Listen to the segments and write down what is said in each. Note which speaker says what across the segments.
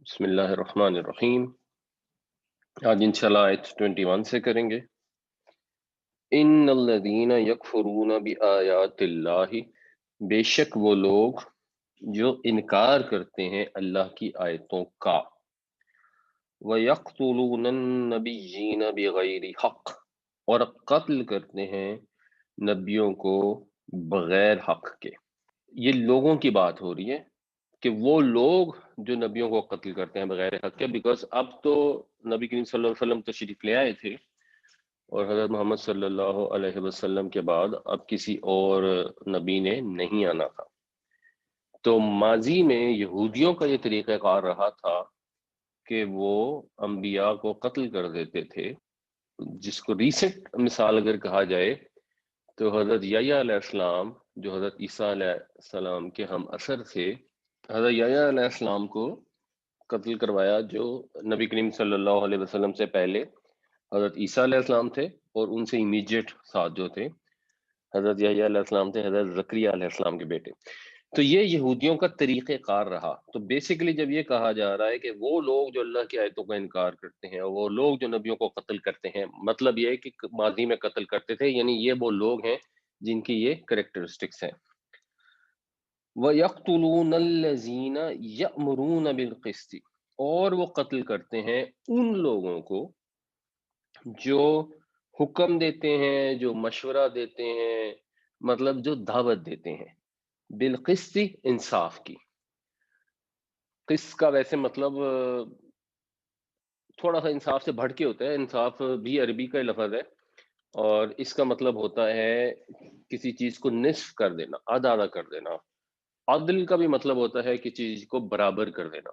Speaker 1: بسم اللہ الرحمن الرحیم۔ آج انشاءاللہ آیت 21 سے کریں گے۔ ان الذین یکفرون بآیات اللہ، بے شک وہ لوگ جو انکار کرتے ہیں اللہ کی آیتوں کا، وَيَقْتُلُونَ النَّبِيِّينَ بِغَيْرِ حق، اور قتل کرتے ہیں نبیوں کو بغیر حق کے۔ یہ لوگوں کی بات ہو رہی ہے کہ وہ لوگ جو نبیوں کو قتل کرتے ہیں بغیر حق کے، بیکاز اب تو نبی کریم صلی اللہ علیہ وسلم تشریف لے آئے تھے، اور حضرت محمد صلی اللہ علیہ وسلم کے بعد اب کسی اور نبی نے نہیں آنا تھا۔ تو ماضی میں یہودیوں کا یہ طریقہ کار رہا تھا کہ وہ انبیاء کو قتل کر دیتے تھے۔ جس کو ریسنٹ مثال اگر کہا جائے تو حضرت یحییٰ علیہ السلام جو حضرت عیسیٰ علیہ السلام کے ہم اثر تھے، حضرت یحییٰ علیہ السلام کو قتل کروایا جو نبی کریم صلی اللہ علیہ وسلم سے پہلے حضرت عیسیٰ علیہ السلام تھے، اور ان سے امیجیٹ ساتھ جو تھے حضرت یحییٰ علیہ السلام تھے، حضرت زکریا علیہ السلام کے بیٹے۔ تو یہ یہودیوں کا طریقہ کار رہا۔ تو بیسیکلی جب یہ کہا جا رہا ہے کہ وہ لوگ جو اللہ کی آیتوں کا انکار کرتے ہیں اور وہ لوگ جو نبیوں کو قتل کرتے ہیں، مطلب یہ ہے کہ ماضی میں قتل کرتے تھے، یعنی یہ وہ لوگ ہیں جن کی یہ کریکٹرسٹکس ہیں۔ وَيَقْتُلُونَ الَّذِينَ يَأْمُرُونَ بِالْقِسْطِ، اور وہ قتل کرتے ہیں ان لوگوں کو جو حکم دیتے ہیں، جو مشورہ دیتے ہیں، مطلب جو دعوت دیتے ہیں، بالقسط، انصاف کی۔ قسط کا ویسے مطلب تھوڑا سا انصاف سے بڑھ کے ہوتا ہے، انصاف بھی عربی کا لفظ ہے، اور اس کا مطلب ہوتا ہے کسی چیز کو نصف کر دینا، آدھا آدھا کر دینا۔ عدل کا بھی مطلب ہوتا ہے کہ چیز کو برابر کر دینا۔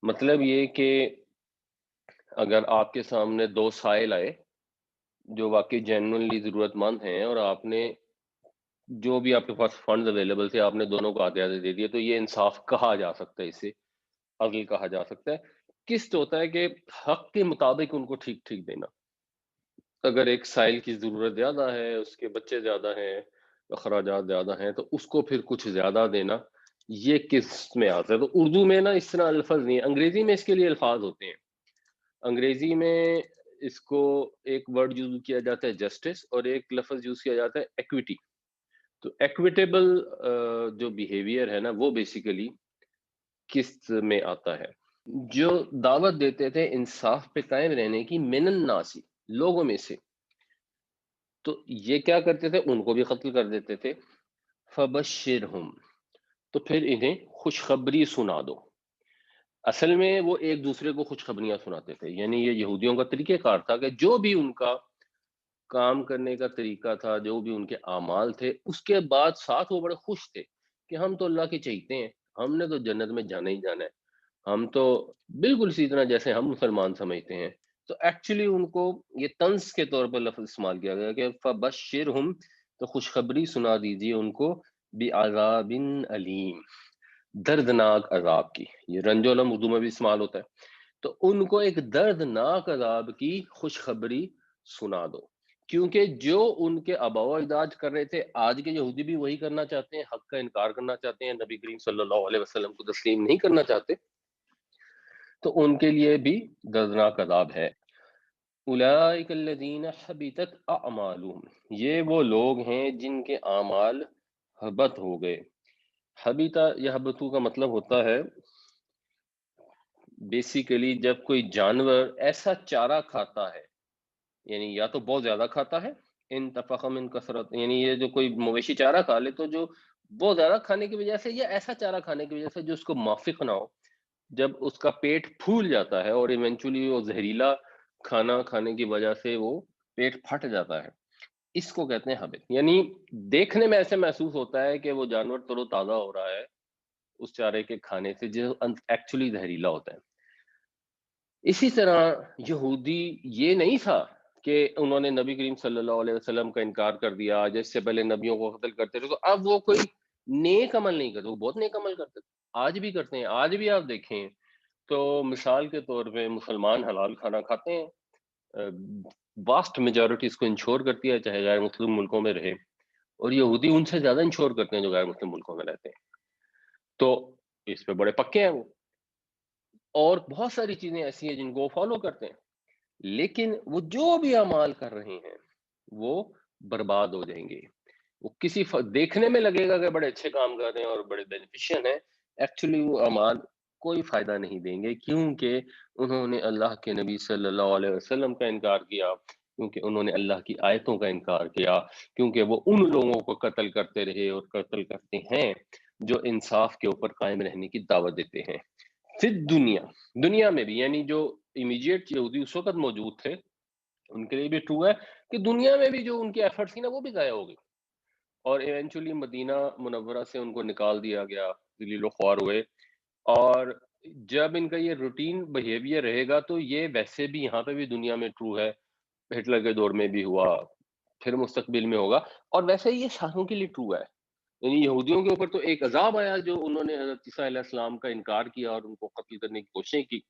Speaker 1: مطلب یہ کہ اگر آپ کے سامنے دو سائل آئے جو واقعی جینوئنلی ضرورت مند ہیں، اور آپ نے جو بھی آپ کے پاس فنڈز اویلیبل تھے آپ نے دونوں کو آدھے آدھے دے دیے، تو یہ انصاف کہا جا سکتا ہے، اسے عدل کہا جا سکتا ہے۔ قسط ہوتا ہے کہ حق کے مطابق ان کو ٹھیک ٹھیک دینا۔ اگر ایک سائل کی ضرورت زیادہ ہے، اس کے بچے زیادہ ہیں، اخراجات زیادہ ہیں، تو اس کو پھر کچھ زیادہ دینا، یہ قسط میں آتا ہے۔ تو اردو میں نا اس طرح الفاظ نہیں ہے، انگریزی میں اس کے لیے الفاظ ہوتے ہیں۔ انگریزی میں اس کو ایک ورڈ یوز کیا جاتا ہے جسٹس، اور ایک لفظ یوز کیا جاتا ہے ایکویٹی۔ تو ایکویٹیبل جو بیہیویئر ہے نا، وہ بیسیکلی قسط میں آتا ہے۔ جو دعوت دیتے تھے انصاف پہ قائم رہنے کی، من الناسی، لوگوں میں سے، تو یہ کیا کرتے تھے؟ ان کو بھی قتل کر دیتے تھے۔ فبشرہم، تو پھر انہیں خوشخبری سنا دو۔ اصل میں وہ ایک دوسرے کو خوشخبریاں سناتے تھے، یعنی یہ یہودیوں کا طریقہ کار تھا کہ جو بھی ان کا کام کرنے کا طریقہ تھا، جو بھی ان کے اعمال تھے، اس کے بعد ساتھ وہ بڑے خوش تھے کہ ہم تو اللہ کے چہیتے ہیں، ہم نے تو جنت میں جانا ہی جانا ہے، ہم تو بالکل اسی طرح جیسے ہم مسلمان سمجھتے ہیں۔ تو ایکچولی ان کو یہ طنز کے طور پر لفظ استعمال کیا گیا کہ فبشرہم، تو خوشخبری سنا دیجیے ان کو، بعذاب علیم، دردناک عذاب کی۔ یہ رنج و الم اردو میں بھی استعمال ہوتا ہے۔ تو ان کو ایک دردناک عذاب کی خوشخبری سنا دو، کیونکہ جو ان کے آباء و اجداد کر رہے تھے، آج کے یہودی بھی وہی کرنا چاہتے ہیں، حق کا انکار کرنا چاہتے ہیں، نبی کریم صلی اللہ علیہ وسلم کو تسلیم نہیں کرنا چاہتے، تو ان کے لیے بھی دردناک عذاب ہے۔ اولئک الذین حبطت اعمالهم، یہ وہ لوگ ہیں جن کے اعمال حبط ہو گئے۔ حبیطہ یا حبطو کا مطلب ہوتا ہے بیسیکلی جب کوئی جانور ایسا چارہ کھاتا ہے، یعنی یا تو بہت زیادہ کھاتا ہے، ان تفخم ان کثرت، یعنی یہ جو کوئی مویشی چارہ کھا لے تو جو بہت زیادہ کھانے کی وجہ سے یا ایسا چارہ کھانے کی وجہ سے جو اس کو موافق نہ ہو، جب اس کا پیٹ پھول جاتا ہے اور ایونچولی وہ زہریلا کھانا کھانے کی وجہ سے وہ پیٹ پھٹ جاتا ہے، اس کو کہتے ہیں حبط۔ یعنی دیکھنے میں ایسے محسوس ہوتا ہے کہ وہ جانور تر و تازہ ہو رہا ہے اس چارے کے کھانے سے، جو ایکچولی زہریلا ہوتا ہے۔ اسی طرح یہودی یہ نہیں تھا کہ انہوں نے نبی کریم صلی اللہ علیہ وسلم کا انکار کر دیا، جس سے پہلے نبیوں کو قتل کرتے تھے، تو اب وہ کوئی نیک عمل نہیں کرتے، وہ بہت نیک عمل کرتے تھے، آج بھی کرتے ہیں۔ آج بھی آپ دیکھیں تو مثال کے طور پہ مسلمان حلال کھانا کھاتے ہیں، واسٹ میجورٹی اس کو انشور کرتی ہے چاہے غیر مسلم ملکوں میں رہے، اور یہودی ان سے زیادہ انشور کرتے ہیں جو غیر مسلم ملکوں میں رہتے ہیں، تو اس پہ بڑے پکے ہیں وہ۔ اور بہت ساری چیزیں ایسی ہیں جن کو وہ فالو کرتے ہیں، لیکن وہ جو بھی اعمال کر رہے ہیں وہ برباد ہو جائیں گے۔ وہ کسی دیکھنے میں لگے گا کہ بڑے اچھے کام کر رہے ہیں اور بڑے بینیفیشین ہیں، ایکچولی وہ اعمال کوئی فائدہ نہیں دیں گے، کیونکہ انہوں نے اللہ کے نبی صلی اللہ علیہ وسلم کا انکار کیا، کیونکہ انہوں نے اللہ کی آیتوں کا انکار کیا، کیونکہ وہ ان لوگوں کو قتل کرتے رہے اور قتل کرتے ہیں جو انصاف کے اوپر قائم رہنے کی دعوت دیتے ہیں۔ پھر دنیا میں بھی، یعنی جو امیجیٹ یہودی اس وقت موجود تھے ان کے لیے بھی ٹرو ہے کہ دنیا میں بھی جو ان کی ایفرٹس تھی نا وہ بھی ضائع ہو گئی، اور ایونچولی مدینہ منورہ سے ان کو نکال دیا گیا، ذلیل و خوار ہوئے۔ اور جب ان کا یہ روٹین بہیویئر رہے گا تو یہ ویسے بھی یہاں پہ بھی دنیا میں ٹرو ہے، ہٹلر کے دور میں بھی ہوا، پھر مستقبل میں ہوگا، اور ویسے یہ ساروں کے لیے ٹرو ہے۔ یعنی یہودیوں کے اوپر تو ایک عذاب آیا جو انہوں نے حضرت عیسیٰ علیہ السلام کا انکار کیا اور ان کو قتل کرنے کی کوششیں کی،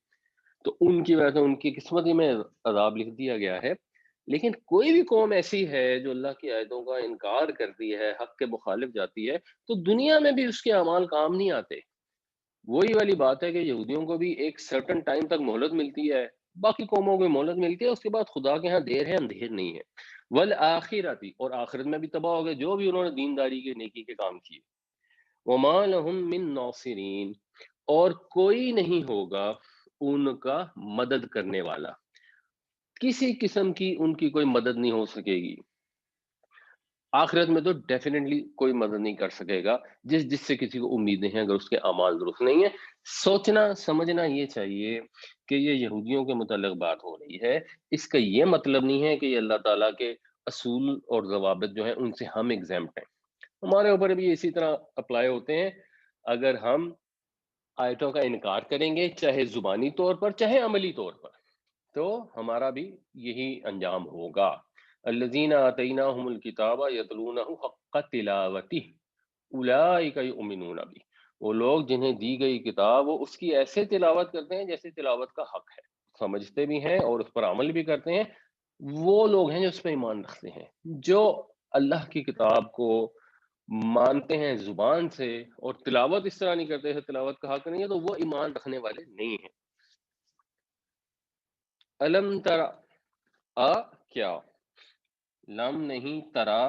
Speaker 1: تو ان کی وجہ سے ان کی قسمت ہی میں عذاب لکھ دیا گیا ہے۔ لیکن کوئی بھی قوم ایسی ہے جو اللہ کی آیتوں کا انکار کرتی ہے، حق کے مخالف جاتی ہے، تو دنیا میں بھی اس کے اعمال کام نہیں آتے۔ وہی والی بات ہے کہ یہودیوں کو بھی ایک سرٹن ٹائم تک مہلت ملتی ہے، باقی قوموں کو مہلت ملتی ہے، اس کے بعد خدا کے ہاں دیر ہے اندھیر نہیں ہے۔ والآخرتی، اور آخرت میں بھی تباہ ہو گئے جو بھی انہوں نے دینداری کے نیکی کے کام کیے۔ وما لهم من ناصرین، اور کوئی نہیں ہوگا ان کا مدد کرنے والا، کسی قسم کی ان کی کوئی مدد نہیں ہو سکے گی۔ آخرت میں تو ڈیفینیٹلی کوئی مدد نہیں کر سکے گا جس سے کسی کو امیدیں ہیں اگر اس کے اعمال درست نہیں ہیں۔ سوچنا سمجھنا یہ چاہیے کہ یہ یہودیوں کے متعلق بات ہو رہی ہے، اس کا یہ مطلب نہیں ہے کہ یہ اللہ تعالیٰ کے اصول اور ضوابط جو ہیں ان سے ہم ایگزیمپٹ ہیں۔ ہمارے اوپر بھی اسی طرح اپلائی ہوتے ہیں۔ اگر ہم آیتوں کا انکار کریں گے چاہے زبانی طور پر چاہے عملی طور پر، تو ہمارا بھی یہی انجام ہوگا۔ الذین آتیناہم الکتاب یتلونہ حق تلاوتہ اولئک یؤمنون بہ، وہ لوگ جنہیں دی گئی کتاب وہ اس کی ایسے تلاوت کرتے ہیں جیسے تلاوت کا حق ہے، سمجھتے بھی ہیں اور اس پر عمل بھی کرتے ہیں، وہ لوگ ہیں جو اس پہ ایمان رکھتے ہیں۔ جو اللہ کی کتاب کو مانتے ہیں زبان سے اور تلاوت اس طرح نہیں کرتے، تلاوت کا حق نہیں ہے، تو وہ ایمان رکھنے والے نہیں ہیں۔ الم ترا، کیا، لم نہیں، ترا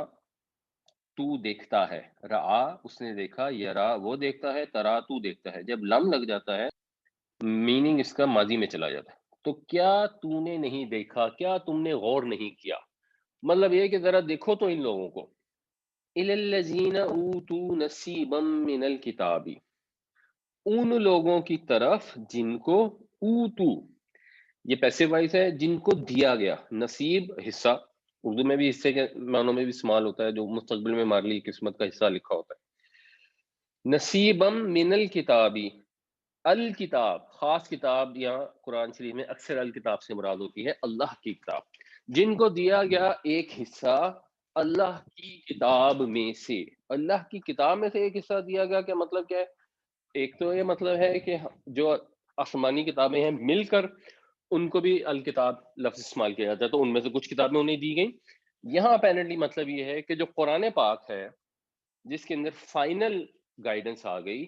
Speaker 1: تو دیکھتا ہے، رعا اس نے دیکھا، یرا وہ دیکھتا ہے، ترا تو دیکھتا ہے۔ جب لم لگ جاتا ہے میننگ اس کا ماضی میں چلا جاتا ہے، تو کیا تو نے نہیں دیکھا، کیا تم نے غور نہیں کیا، مطلب یہ کہ ذرا دیکھو تو ان لوگوں کو۔ الی الذین اوتوا نصیبا من الکتاب، ان لوگوں کی طرف جن کو اوتو، یہ پیسو وائس ہے، جن کو دیا گیا، نصیب حصہ، اردو میں بھی حصے کے معنوں میں بھی استعمال ہوتا ہے، جو مستقبل میں ہمارے لیے قسمت کا حصہ لکھا ہوتا ہے۔ نصیبم من الکتابی، الکتاب خاص کتاب، یہاں قرآن شریف میں اکثر الکتاب سے مراد ہوتی ہے اللہ کی کتاب، جن کو دیا گیا ایک حصہ اللہ کی کتاب میں سے۔ اللہ کی کتاب میں سے ایک حصہ دیا گیا، کیا مطلب کیا ہے؟ ایک تو یہ مطلب ہے کہ جو آسمانی کتابیں ہیں مل کر ان کو بھی الکتاب لفظ استعمال کیا جاتا ہے، تو ان میں سے کچھ کتابیں انہیں دی گئیں۔ یہاں اپیرنٹلی مطلب یہ ہے کہ جو قرآن پاک ہے جس کے اندر فائنل گائیڈنس آ گئی،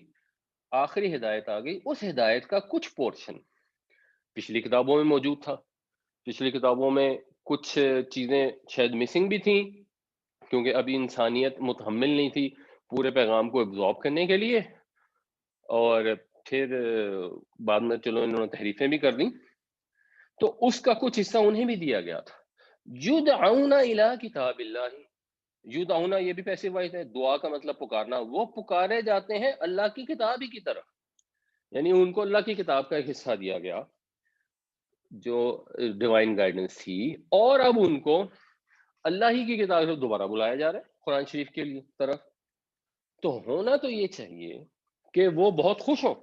Speaker 1: آخری ہدایت آ گئی، اس ہدایت کا کچھ پورشن پچھلی کتابوں میں موجود تھا۔ پچھلی کتابوں میں کچھ چیزیں شاید مسنگ بھی تھیں کیونکہ ابھی انسانیت متحمل نہیں تھی پورے پیغام کو ابزارب کرنے کے لیے، اور پھر بعد میں چلو انہوں نے تحریفیں بھی کر دیں، تو اس کا کچھ حصہ انہیں بھی دیا گیا تھا۔ یدعون الی کتاب اللہ، یدعون یہ بھی پیسو وائس ہے، دعا کا مطلب پکارنا، وہ پکارے جاتے ہیں اللہ کی کتاب ہی کی طرف، یعنی ان کو اللہ کی کتاب کا ایک حصہ دیا گیا جو ڈیوائن گائیڈنس تھی، اور اب ان کو اللہ ہی کی کتاب سے دوبارہ بلایا جا رہا ہے قرآن شریف کے لیے طرف۔ تو ہونا تو یہ چاہیے کہ وہ بہت خوش ہوں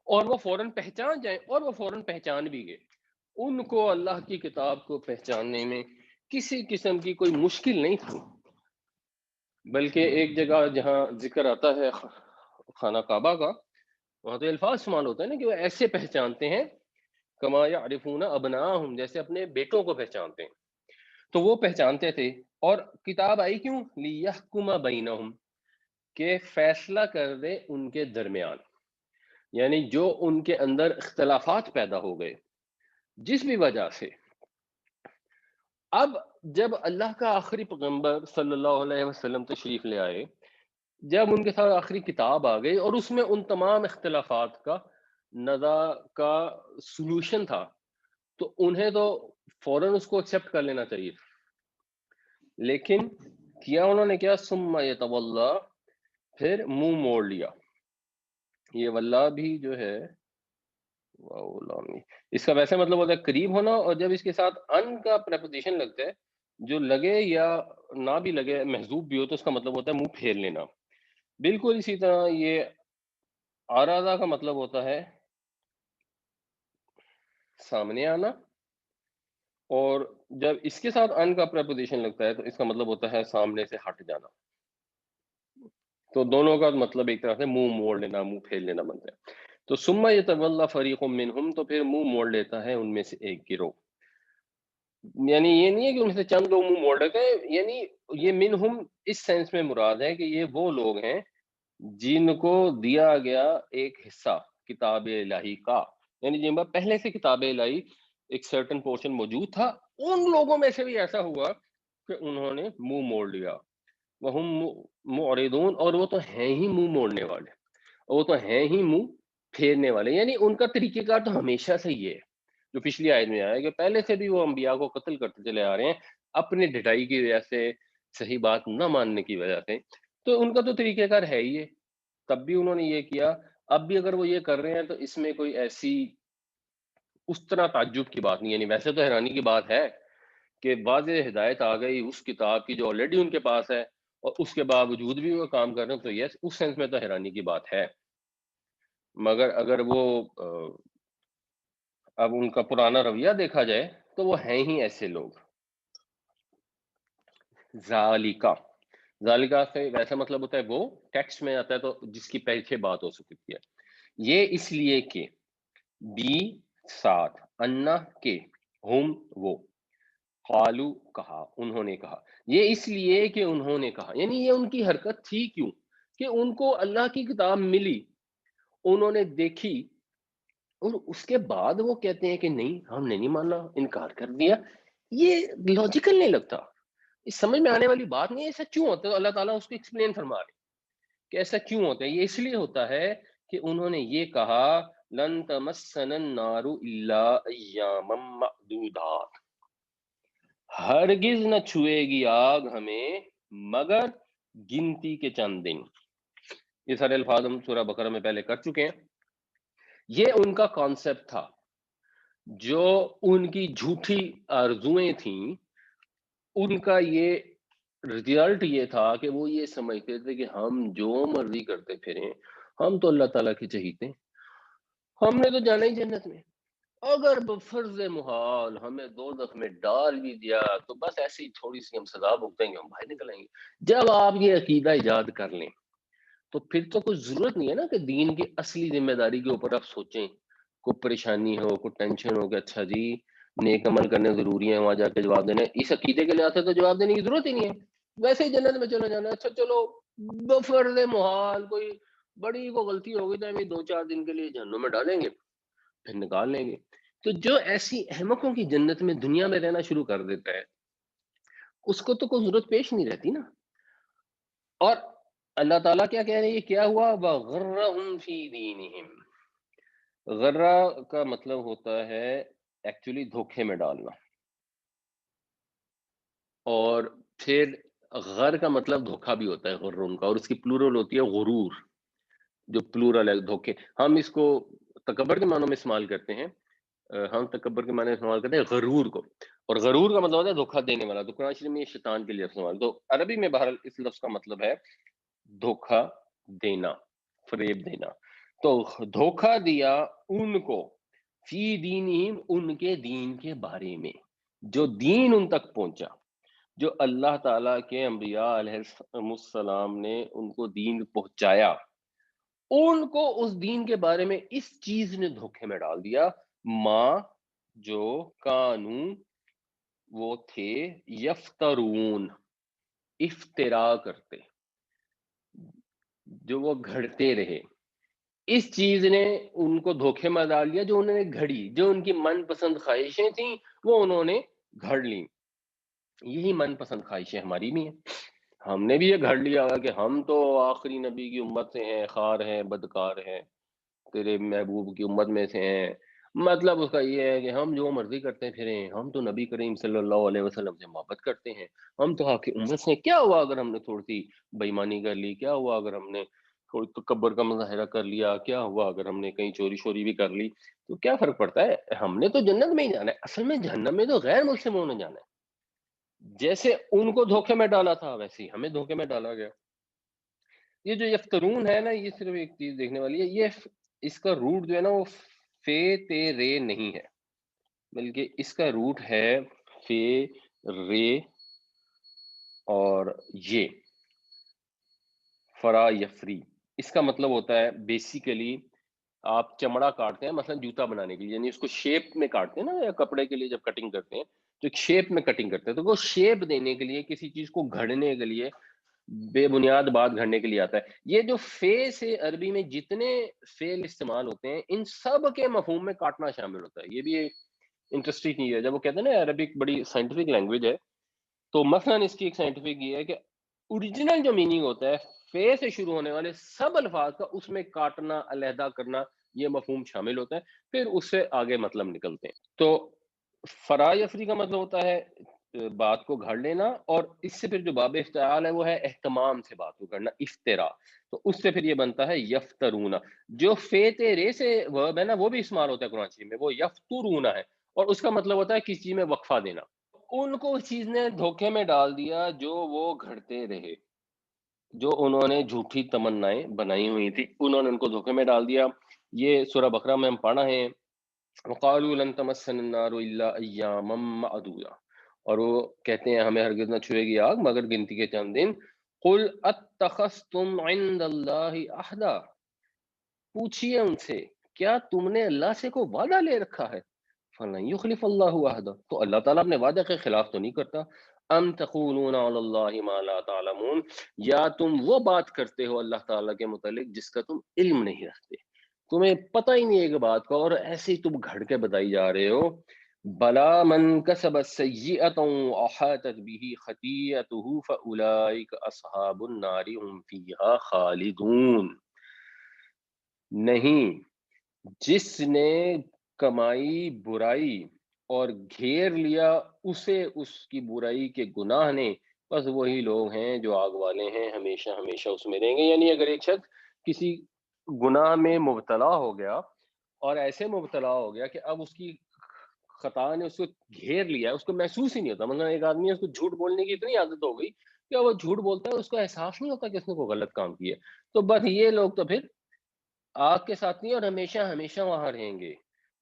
Speaker 1: اور وہ فوراً پہچان جائیں، اور وہ فوراً پہچان بھی گئے۔ ان کو اللہ کی کتاب کو پہچاننے میں کسی قسم کی کوئی مشکل نہیں تھی، بلکہ ایک جگہ جہاں ذکر آتا ہے خانہ کعبہ کا، وہاں تو الفاظ استعمال ہوتا ہے نا کہ وہ ایسے پہچانتے ہیں کما یعرفون ابناءہم، جیسے اپنے بیٹوں کو پہچانتے ہیں، تو وہ پہچانتے تھے۔ اور کتاب آئی کیوں؟ لیحکم بینہم، کہ فیصلہ کر دے ان کے درمیان۔ یعنی جو ان کے اندر اختلافات پیدا ہو گئے جس بھی وجہ سے، اب جب اللہ کا آخری پیغمبر صلی اللہ علیہ وسلم تشریف لے آئے، جب ان کے ساتھ آخری کتاب آ گئی اور اس میں ان تمام اختلافات کا نزا کا سلوشن تھا، تو انہیں تو فوراً اس کو ایکسیپٹ کر لینا چاہیے تھا، لیکن کیا انہوں نے کیا، ثم یتولا، پھر منہ موڑ لیا. یہ واللہ بھی جو ہے، واؤ، اس کا ویسے مطلب ہوتا ہے قریب ہونا، اور جب اس کے ساتھ ان کا پریپوزیشن لگتا ہے، جو لگے یا نہ بھی لگے، محذوب بھی ہو، تو اس کا مطلب ہوتا ہے منہ پھیر لینا. بالکل اسی طرح یہ آرادہ کا مطلب ہوتا ہے سامنے آنا، اور جب اس کے ساتھ ان کا پریپوزیشن لگتا ہے تو اس کا مطلب ہوتا ہے سامنے سے ہٹ جانا. تو دونوں کا مطلب ایک طرح سے منہ موڑ لینا، منہ پھیر لینا بنتا ہے. تو ثم یتولا فریق منہم، تو پھر منہ موڑ لیتا ہے ان میں سے ایک گروہ. یعنی یہ نہیں ہے کہ ان سے چند لوگ منہ موڑ لیتے ہیں، یعنی یہ منہم اس سینس میں مراد ہے کہ یہ وہ لوگ ہیں جن کو دیا گیا ایک حصہ کتاب الہی کا، یعنی جن پر پہلے سے کتاب الہی ایک سرٹن پورشن موجود تھا، ان لوگوں میں سے بھی ایسا ہوا کہ انہوں نے منہ موڑ لیا. وہم معرضون، اور وہ تو ہیں ہی منہ موڑنے والے، اور وہ تو ہیں ہی منہ پھیرنے والے. یعنی ان کا طریقہ کار تو ہمیشہ سے یہ ہے جو پچھلی آیت میں آیا کہ پہلے سے بھی وہ انبیاء کو قتل کرتے چلے آ رہے ہیں اپنے ڈٹائی کی وجہ سے، صحیح بات نہ ماننے کی وجہ سے. تو ان کا تو طریقہ کار ہے ہی ہے، تب بھی انہوں نے یہ کیا، اب بھی اگر وہ یہ کر رہے ہیں تو اس میں کوئی ایسی اس طرح تعجب کی بات نہیں. یعنی ویسے تو حیرانی کی بات ہے کہ واضح ہدایت آ گئی اس کتاب کی جو آلریڈی ان کے پاس ہے، اور اس کے باوجود بھی وہ کام کر رہے ہیں، تو یس اس سینس میں تو حیرانی کی بات ہے. مگر اگر وہ اب ان کا پرانا رویہ دیکھا جائے تو وہ ہیں ہی ایسے لوگ. ذالکا، ذالکا سے ویسا مطلب ہوتا ہے وہ، ٹیکسٹ میں آتا ہے تو جس کی پیچھے بات ہو سکتی ہے. یہ اس لیے کہ بی ساتھ، انا کے، ہم وہ، قالو کہا، انہوں نے کہا. یہ اس لیے کہ انہوں نے کہا، یعنی یہ ان کی حرکت تھی کیوں کہ ان کو اللہ کی کتاب ملی، انہوں نے دیکھی، اور اس کے بعد وہ کہتے ہیں کہ نہیں ہم نے نہیں مانا، انکار کر دیا. یہ لاجیکل نہیں لگتا، یہ سمجھ میں آنے والی بات نہیں ہے. ایسا کیوں ہوتا ہے؟ اللہ تعالیٰ اس کو ایکسپلین فرما رہے ہیں کہ ایسا کیوں ہوتا ہے. یہ اس لیے ہوتا ہے کہ انہوں نے یہ کہا لن تمسنا النار الا ایاما معدودات، ہرگز نہ چھوئے گی آگ ہمیں مگر گنتی کے چند دن. یہ سارے الفاظ ہم سورہ بقرہ میں پہلے کر چکے ہیں. یہ ان کا کانسیپٹ تھا، جو ان کی جھوٹی آرزویں تھیں، ان کا یہ رزلٹ یہ تھا کہ وہ یہ سمجھتے تھے کہ ہم جو مرضی کرتے پھریں، ہم تو اللہ تعالیٰ کے چہیتے ہیں، ہم نے تو جانا ہی جنت میں، اگر بفرض محال ہمیں دوزخ میں ڈال بھی دیا تو بس ایسی تھوڑی سی ہم سزا بھگتیں گے، ہم باہر نکل آئیں گے. جب آپ یہ عقیدہ ایجاد کر لیں تو پھر تو کوئی ضرورت نہیں ہے نا کہ دین کی اصلی ذمہ داری کے اوپر آپ سوچیں، کوئی پریشانی ہو، کوئی ٹینشن ہو کہ اچھا جی نیک عمل کرنے ضروری ہے، وہاں جا کے جواب دینا. اس عقیدے کے لحاظ سے تو جواب دینے کی ضرورت ہی نہیں ہے، ویسے ہی جنت میں چلے جانا. اچھا چلو بفرض محال کوئی بڑی کو غلطی ہو گئی تو ہمیں 2-4 دن کے لیے جہنم میں ڈالیں گے، پھر نکال لیں گے. تو جو ایسی احمقوں کی جنت میں دنیا میں رہنا شروع کر دیتا ہے اس کو تو کوئی ضرورت پیش نہیں رہتی نا. اور اللہ تعالیٰ کیا کہہ رہے ہیں، یہ کیا ہوا، وَغَرَّهُمْ فِي دِينِهِمْ. غرہ کا مطلب ہوتا ہے ایکچولی دھوکے میں ڈالنا، اور پھر غر کا مطلب دھوکا بھی ہوتا ہے غرون کا، اور اس کی پلورل ہوتی ہے غرور، جو پلورل ہے دھوکے. ہم اس کو تکبر کے معنوں میں استعمال کرتے ہیں، ہم تکبر کے معنی میں استعمال کرتے ہیں غرور کو، اور غرور کا مطلب ہوتا ہے دھوکا دینے والا. تو قرآن شریف میں یہ شیطان کے لیے استعمال، تو عربی میں بہرحال اس لفظ کا مطلب ہے دھوکا دینا، فریب دینا. تو دھوکا دیا ان کو فی دینہم، ان کے دین کے بارے میں، جو دین ان تک پہنچا، جو اللہ تعالیٰ کے انبیاء علیہ السلام نے ان کو دین پہنچایا، ان کو اس دین کے بارے میں اس چیز نے دھوکے میں ڈال دیا. ماں جو کانو وہ تھے، یفترون افترا کرتے، جو وہ گھڑتے رہے. اس چیز نے ان کو دھوکے میں ڈال دیا، جو انہوں نے گھڑی، جو ان کی من پسند خواہشیں تھیں وہ انہوں نے گھڑ لیں۔ یہی من پسند خواہشیں ہماری بھی ہیں، ہم نے بھی یہ گھڑ لیا کہ ہم تو آخری نبی کی امت سے ہیں، خار ہیں، بدکار ہیں، تیرے محبوب کی امت میں سے ہیں۔ مطلب اس کا یہ ہے کہ ہم جو مرضی کرتے پھریں، ہم تو نبی کریم صلی اللہ علیہ وسلم سے محبت کرتے ہیں، ہم تو آپ کی امت سے ہیں۔ کیا ہوا اگر ہم نے تھوڑی سی بےایمانی کر لی؟ کیا ہوا اگر ہم نے تھوڑی تکبر کا مظاہرہ کر لیا؟ کیا ہوا اگر ہم نے کہیں چوری شوری بھی کر لی؟ تو کیا فرق پڑتا ہے؟ ہم نے تو جنت میں ہی جانا ہے، اصل میں جہنم میں تو غیر مسلموں نے جانا ہے۔ جیسے ان کو دھوکے میں ڈالا تھا ویسے ہی ہمیں دھوکے میں ڈالا گیا۔ یہ جو یفترون ہے نا، یہ صرف ایک چیز دیکھنے والی ہے، یہ اس کا روٹ جو ہے نا وہ فے تے رے نہیں ہے، بلکہ اس کا روٹ ہے فے رے اور یہ فرا یفری۔ اس کا مطلب ہوتا ہے بیسیکلی آپ چمڑا کاٹتے ہیں مثلا جوتا بنانے کے لیے، یعنی اس کو شیپ میں کاٹتے ہیں نا، یا کپڑے کے لیے جب کٹنگ کرتے ہیں تو ایک شیپ میں کٹنگ کرتے ہیں، تو وہ شیپ دینے کے لیے، کسی چیز کو گھڑنے کے لیے، بے بنیاد بات گھڑنے کے لیے آتا ہے۔ یہ جو فے سے عربی میں جتنے فعل استعمال ہوتے ہیں ان سب کے مفہوم میں کاٹنا شامل ہوتا ہے۔ یہ بھی ایک انٹرسٹنگ چیز ہے، جب وہ کہتے ہیں نا عربک بڑی سائنٹیفک لینگویج ہے، تو مثلا اس کی ایک سائنٹیفک یہ ہے کہ اوریجنل جو میننگ ہوتا ہے فے سے شروع ہونے والے سب الفاظ کا، اس میں کاٹنا، علیحدہ کرنا، یہ مفہوم شامل ہوتا ہے، پھر اس سے آگے مطلب نکلتے ہیں۔ تو فرا یفری کا مطلب ہوتا ہے بات کو گھڑ لینا، اور اس سے پھر جو باب افتعال ہے وہ ہے اہتمام سے بات کو کرنا، افترا، تو اس سے پھر یہ بنتا ہے یفترونا۔ جو فے تے رے سے ورب ہے نا وہ بھی استعمال ہوتا ہے قرآن شریف میں، وہ یفترونا ہے، اور اس کا مطلب ہوتا ہے کسی چیز میں وقفہ دینا۔ ان کو اس چیز نے دھوکے میں ڈال دیا جو وہ گھڑتے رہے، جو انہوں نے جھوٹی تمنائیں بنائی ہوئی تھی، انہوں نے ان کو دھوکے میں ڈال دیا۔ یہ سورہ بقرہ میں ہم پڑھا ہے، وقالوا لن تمسنا النار الا ایاما معدودا، اور وہ کہتے ہیں ہمیں ہرگز نہ چھوئے گی آگ مگر گنتی کے چند دن۔ قل اتخذتم عند اللہ عہدا، پوچھئے ان سے کیا تم نے اللہ سے کوئی وعدہ لے رکھا ہے؟ فلن یخلف اللہ عہدا، تو اللہ تعالیٰ اپنے وعدے کے خلاف تو نہیں کرتا۔ ام تقولون علی اللہ ما لا تعلمون، یا تم وہ بات کرتے ہو اللہ تعالیٰ کے متعلق جس کا تم علم نہیں رکھتے، تمہیں پتہ ہی نہیں ہے کہ بات کا، اور ایسے ہی تم گھڑ کے بتائی جا رہے ہو۔ بلا من کسب سیئۃ احاطت به خطیئته فاولئک اصحاب النار هم فیہا خالدون۔ نہیں، جس نے کمائی برائی اور گھیر لیا اسے اس کی برائی کے گناہ نے، بس وہی لوگ ہیں جو آگ والے ہیں، ہمیشہ ہمیشہ اس میں رہیں گے۔ یعنی اگر ایک شخص کسی گناہ میں مبتلا ہو گیا، اور ایسے مبتلا ہو گیا کہ اب اس کی خطا نے اس کو گھیر لیا، اس کو محسوس ہی نہیں ہوتا، مطلب ایک آدمی ہے اس کو جھوٹ بولنے کی اتنی عادت ہو گئی کہ وہ جھوٹ بولتا ہے، اس کو احساس نہیں ہوتا کہ اس نے کوئی غلط کام کیا ہے، تو بس یہ لوگ تو پھر آگ کے ساتھ نہیں، اور ہمیشہ ہمیشہ وہاں رہیں گے۔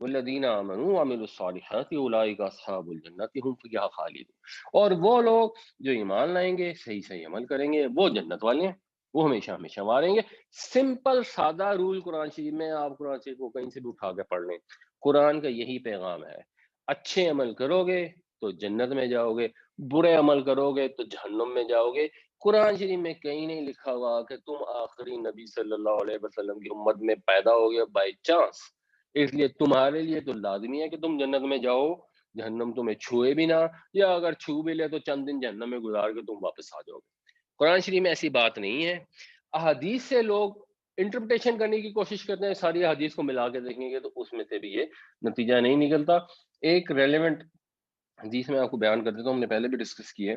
Speaker 1: والذین آمنوا وعملوا الصالحات اولئک اصحاب الجنۃ هم فیہا خالدون، اور وہ لوگ جو ایمان لائیں گے، صحیح صحیح عمل کریں گے، وہ جنت والے ہیں، وہ ہمیشہ ہمیشہ وہاں رہیں گے۔ سمپل سادہ رول قرآن شریف میں، آپ قرآن شریف کو کہیں سے بھی اٹھا کے پڑھ لیں، قرآن کا یہی پیغام ہے۔ اچھے عمل کرو گے تو جنت میں جاؤ گے، برے عمل کرو گے تو جہنم میں جاؤ گے۔ قرآن شریف میں کہیں نہیں لکھا ہوا کہ تم آخری نبی صلی اللہ علیہ وسلم کی امت میں پیدا ہو گئے بائی چانس، اس لیے تمہارے لیے تو لازمی ہے کہ تم جنت میں جاؤ، جہنم تمہیں چھوئے بھی نہ، یا اگر چھو بھی لے تو چند دن جہنم میں گزار کے تم واپس آ جاؤ گے۔ قرآن شریف میں ایسی بات نہیں ہے۔ احادیث سے لوگ انٹرپریٹیشن کرنے کی کوشش کرتے ہیں، ساری احادیث کو ملا کے دیکھیں گے تو اس میں سے بھی یہ نتیجہ نہیں نکلتا۔ ایک ریلیونٹ حدیث میں آپ کو بیان کر دیتا ہوں، ہم نے پہلے بھی ڈسکس کی ہے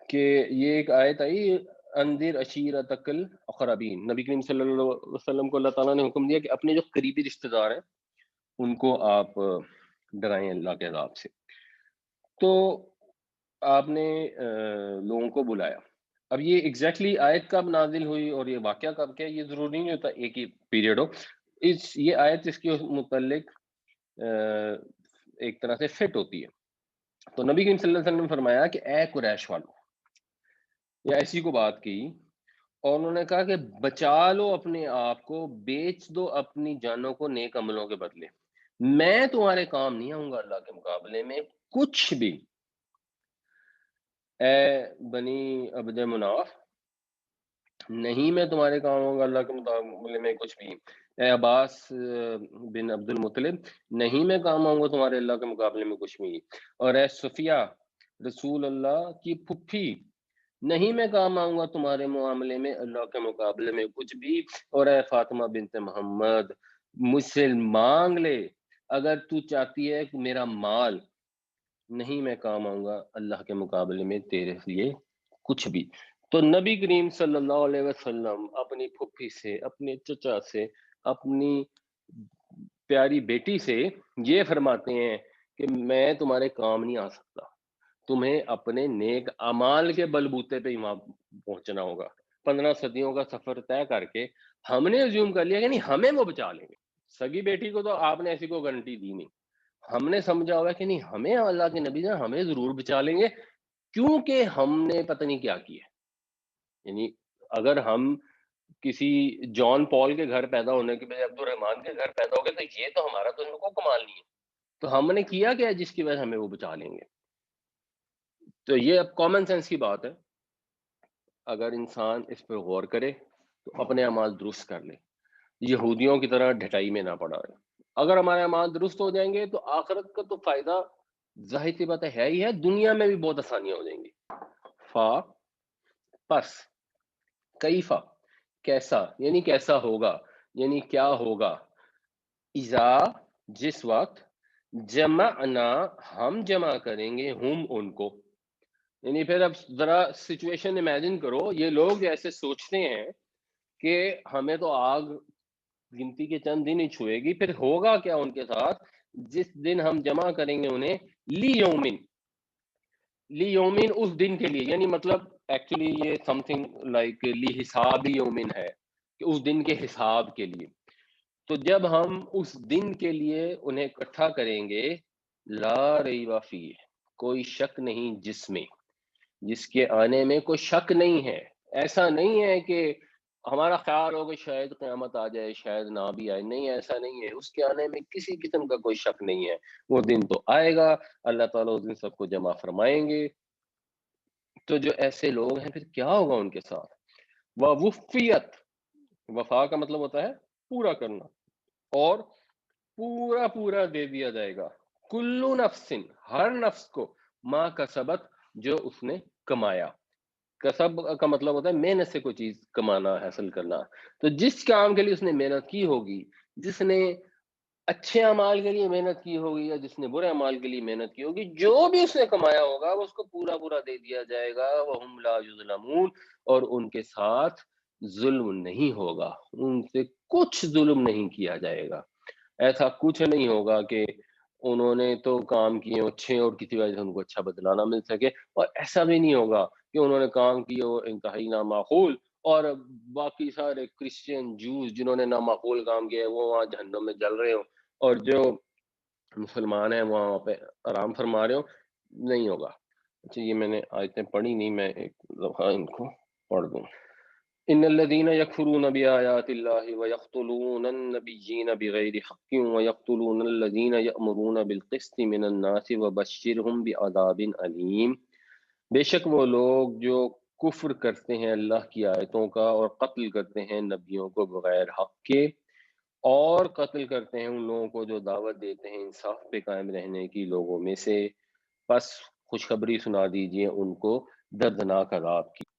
Speaker 1: کہ یہ ایک آیت آئی، انذر عشیرتک الاقربین، نبی کریم صلی اللہ علیہ وسلم کو اللہ تعالیٰ نے حکم دیا کہ اپنے جو قریبی رشتہ دار ہیں ان کو آپ ڈرائیں اللہ کے عذاب سے۔ تو آپ نے لوگوں کو بلایا۔ اب یہ ایگزیکٹلی آیت کب نازل ہوئی اور یہ واقعہ کب کیا، یہ ضروری نہیں ہوتا ایک ہی پیریڈ ہو، یہ آیت اس کے متعلق ایک طرح سے فٹ ہوتی ہے۔ تو نبی کریم صلی اللہ علیہ وسلم نے فرمایا کہ اے قریش والو، یا ایسی کو بات کی، اور انہوں نے کہا کہ بچا لو اپنے آپ کو، بیچ دو اپنی جانوں کو نیک عملوں کے بدلے، میں تمہارے کام نہیں آؤں گا اللہ کے مقابلے میں کچھ بھی۔ اے بنی عبد مناف، نہیں میں تمہارے کام آؤں گا اللہ کے مقابلے میں کچھ بھی۔ اے عباس بن عبد المطلب، نہیں میں کام آؤں گا تمہارے اللہ کے مقابلے میں کچھ بھی۔ اور اے صفیہ رسول اللہ کی پھپھی، نہیں میں کام آؤں گا تمہارے معاملے میں اللہ کے مقابلے میں کچھ بھی۔ اور اے فاطمہ بنت محمد، مجھ سے مانگ لے اگر تو چاہتی ہے کہ میرا مال، نہیں میں کام آؤں گا اللہ کے مقابلے میں تیرے لیے کچھ بھی۔ تو نبی کریم صلی اللہ علیہ وسلم اپنی پھپھی سے، اپنے چچا سے، اپنی پیاری بیٹی سے یہ فرماتے ہیں کہ میں تمہارے کام نہیں آ سکتا، تمہیں اپنے نیک اعمال کے بلبوتے پہ ہی وہاں پہنچنا ہوگا۔ 15 صدیوں کا سفر طے کر کے ہم نے ازیوم کر لیا کہ نہیں ہمیں وہ بچا لیں گے۔ سگی بیٹی کو تو آپ نے ایسی کوئی گارنٹی دی نہیں، ہم نے سمجھا ہوا کہ نہیں ہمیں اللہ کے نبی نے ہمیں ضرور بچا لیں گے، کیونکہ ہم نے پتہ نہیں کیا کیا ہے۔ یعنی اگر ہم کسی جان پال کے گھر پیدا ہونے کے بجائے عبد الرحمان کے گھر پیدا ہو گئے تو یہ تو ہمارا تو ان کو کمال نہیں ہے، تو ہم نے کیا کیا جس کی وجہ سے ہمیں وہ بچا لیں گے۔ تو یہ اب کامن سینس کی بات ہے، اگر انسان اس پر غور کرے تو اپنے اعمال درست کر لے، یہودیوں کی طرح ڈھٹائی میں نہ پڑا رہے۔ اگر ہمارے اعمال درست ہو جائیں گے تو آخرت کا تو فائدہ ظاہر سی بات ہے ہی ہے، دنیا میں بھی بہت آسانیاں ہو جائیں گی۔ فا پس، کیفا کیسا، یعنی کیسا ہوگا، یعنی کیا ہوگا، اذا جس وقت، جمعنا ہم جمع کریں گے ہم ان کو۔ یعنی پھر اب ذرا سچویشن امیجن کرو، یہ لوگ ایسے سوچتے ہیں کہ ہمیں تو آگ گنتی کے چند دن ہی چھوئے گی، پھر ہوگا کیا ان کے ساتھ، جس دن ہم جمع کریں گے انہیں، لی یومن، لی یومن اس دن کے لیے، یعنی مطلب ایکچولی یہ سم تھنگ لائک لی حساب یومن ہے کہ اس دن کے حساب کے لیے۔ تو جب ہم اس دن کے لیے انہیں اکٹھا کریں گے، لا ریب فیہ، کوئی شک نہیں جس میں، جس کے آنے میں کوئی شک نہیں ہے۔ ایسا نہیں ہے کہ ہمارا خیال ہو کہ شاید قیامت آ جائے شاید نہ بھی آئے، نہیں ایسا نہیں ہے، اس کے آنے میں کسی قسم کا کوئی شک نہیں ہے۔ وہ دن تو آئے گا، اللہ تعالیٰ اس دن سب کو جمع فرمائیں گے۔ تو جو ایسے لوگ ہیں پھر کیا ہوگا ان کے ساتھ، وَوُفِّيَتْ، وفا کا مطلب ہوتا ہے پورا کرنا، اور پورا پورا دے دیا جائے گا، کلو نفس، ہر نفس کو، ما کسبت، جو اس نے کمایا۔ کسب کا مطلب ہوتا ہے محنت سے کوئی چیز کمانا، حاصل کرنا۔ تو جس کام کے لیے اس نے محنت کی ہوگی، جس نے اچھے اعمال کے لیے محنت کی ہوگی یا جس نے برے اعمال کے لیے محنت کی ہوگی، جو بھی اس نے کمایا ہوگا وہ اس کو پورا پورا دے دیا جائے گا، وَهُمْ لَا يُظْلَمُونَ، اور ان کے ساتھ ظلم نہیں ہوگا، ان سے کچھ ظلم نہیں کیا جائے گا۔ ایسا کچھ نہیں ہوگا کہ انہوں نے تو کام کیے اچھے اور کسی وجہ سے ان کو اچھا بدلہ نہ مل سکے، اور ایسا بھی نہیں ہوگا کہ انہوں نے کام کیے ہو انتہائی نامعقول اور باقی سارے کرسچین جوز جنہوں نے نامعقول کام کیا ہے وہ وہاں جہنم میں جل رہے ہوں، اور جو مسلمان ہیں وہاں پہ آرام فرما رہے ہو، نہیں ہوگا۔ اچھا یہ میں نے آیتیں پڑھی نہیں، میں ایک دفعہ ان کو پڑھ دوں۔ ان الذين يكفرون بآيات الله ويقتلون النبيين بغير حق ويقتلون الذين يأمرون بالقسط من الناس وبشرهم بعذاب أليم، بے شک وہ لوگ جو کفر کرتے ہیں اللہ کی آیتوں کا اور قتل کرتے ہیں نبیوں کو بغیر حق کے، اور قتل کرتے ہیں ان لوگوں کو جو دعوت دیتے ہیں انصاف پہ قائم رہنے کی لوگوں میں سے، پس خوشخبری سنا دیجئے ان کو دردناک عذاب کی۔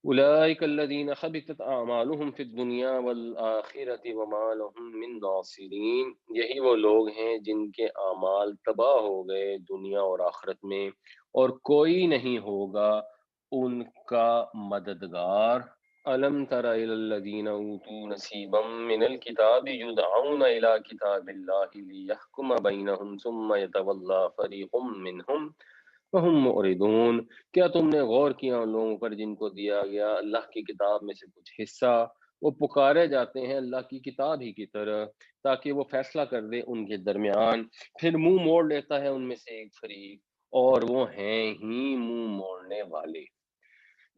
Speaker 1: اولئک الذین حبطت اعمالهم فی الدنیا والآخرة وما لهم من ناصرین، یہی وہ لوگ ہیں جن کے اعمال تباہ ہو گئے دنیا اور آخرت میں، اور کوئی نہیں ہوگا ان کا مددگار۔ الم تر الی الذین اوتوا نصیبا من الکتاب یدعون الی کتاب اللہ لیحکم بینہم ثم یتولی فریق منہم وہم معرضون، کیا تم نے غور کیا ان لوگوں پر جن کو دیا گیا اللہ کی کتاب میں سے کچھ حصہ، وہ پکارے جاتے ہیں اللہ کی کتاب ہی کی طرف تاکہ وہ فیصلہ کر دے ان کے درمیان، پھر منہ موڑ لیتا ہے ان میں سے ایک فریق، اور وہ ہیں ہی منہ موڑنے والے۔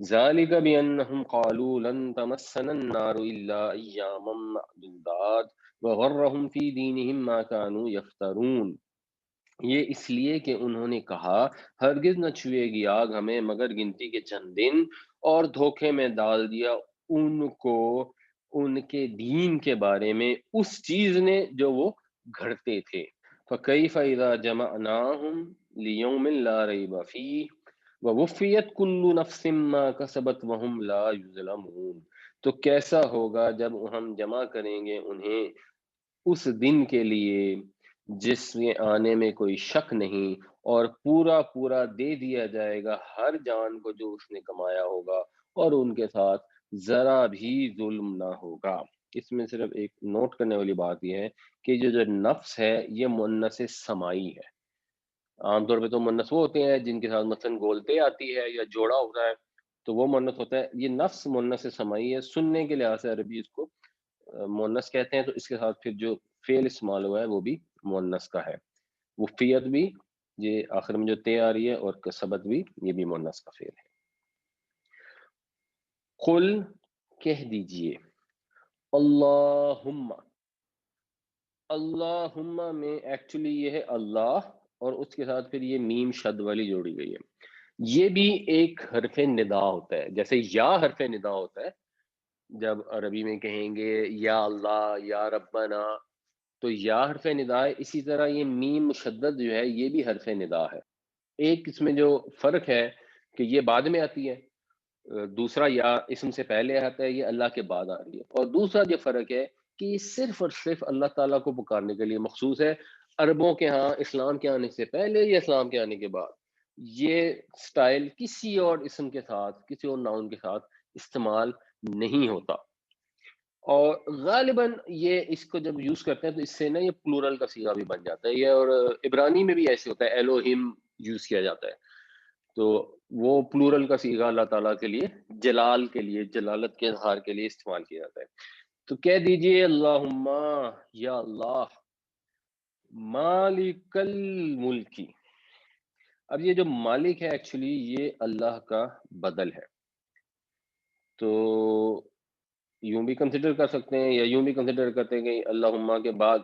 Speaker 1: ذالک بانہم قالوا لن تمسنا النار الا ایاما معدودات وغرہم فی دینہم ما كانوا یفترون، یہ اس لیے کہ انہوں نے کہا ہرگز نہ چھوئے گی آگ ہمیں مگر گنتی کے چند دن، اور دھوکے میں ڈال دیا ان کو ان کے دین کے بارے میں اس چیز نے جو وہ گھڑتے تھے. فَكَيْفَ إِذَا جَمَعْنَاهُمْ لِيَوْمٍ لَا رَيْبَ فِيهِ وَوُفِّيَتْ كُلُّ نَفْسٍ مَّا كَسَبَتْ وَهُمْ لَا يُظْلَمُونَ. تو کیسا ہوگا جب ہم جمع کریں گے انہیں اس دن کے لیے جس میں آنے میں کوئی شک نہیں، اور پورا پورا دے دیا جائے گا ہر جان کو جو اس نے کمایا ہوگا، اور ان کے ساتھ ذرا بھی ظلم نہ ہوگا. اس میں صرف ایک نوٹ کرنے والی بات یہ ہے کہ جو نفس ہے یہ مؤنث سمائی ہے. عام طور پہ تو مؤنث وہ ہوتے ہیں جن کے ساتھ مثلاً گولتے آتی ہے یا جوڑا ہوتا ہے تو وہ مؤنث ہوتا ہے. یہ نفس مؤنث سمائی ہے. سننے کے لحاظ سے عربی اس کو مؤنث کہتے ہیں، تو اس کے ساتھ پھر جو فعل استعمال ہوا ہے وہ بھی مؤنث کا ہے. وفیت بھی، یہ آخر میں جو تے آ رہی ہے، اور کسبت بھی، یہ بھی مؤنث کا فعل ہے. قل کہہ دیجئے، اللہم. اللہم میں ایکچولی یہ ہے اللہ، اور اس کے ساتھ پھر یہ میم شد والی جوڑی گئی ہے. یہ بھی ایک حرف ندا ہوتا ہے، جیسے یا حرف ندا ہوتا ہے. جب عربی میں کہیں گے یا اللہ یا ربنا تو یا حرف ندا ہے، اسی طرح یہ میم مشدد جو ہے یہ بھی حرف ندا ہے. ایک اس میں جو فرق ہے کہ یہ بعد میں آتی ہے، دوسرا یا اسم سے پہلے آتا ہے، یہ اللہ کے بعد آ رہی ہے. اور دوسرا جو فرق ہے کہ یہ صرف اور صرف اللہ تعالیٰ کو پکارنے کے لیے مخصوص ہے. عربوں کے ہاں اسلام کے آنے سے پہلے یا اسلام کے آنے کے بعد یہ سٹائل کسی اور اسم کے ساتھ، کسی اور ناؤن کے ساتھ استعمال نہیں ہوتا. اور غالباً یہ اس کو جب یوز کرتے ہیں تو اس سے نا یہ پلورل کا صیغہ بھی بن جاتا ہے. یہ اور عبرانی میں بھی ایسے ہوتا ہے، ایلوہم یوز کیا جاتا ہے، تو وہ پلورل کا صیغہ اللہ تعالیٰ کے لیے جلال کے لیے، جلالت کے اظہار کے لیے استعمال کیا جاتا ہے. تو کہہ دیجئے اللہم، یا اللہ، مالک الملکی. اب یہ جو مالک ہے ایکچولی یہ اللہ کا بدل ہے، تو یوں بھی کنسیڈر کر سکتے ہیں یا یوں بھی کنسیڈر کرتے ہیں کہ اللہم کے بعد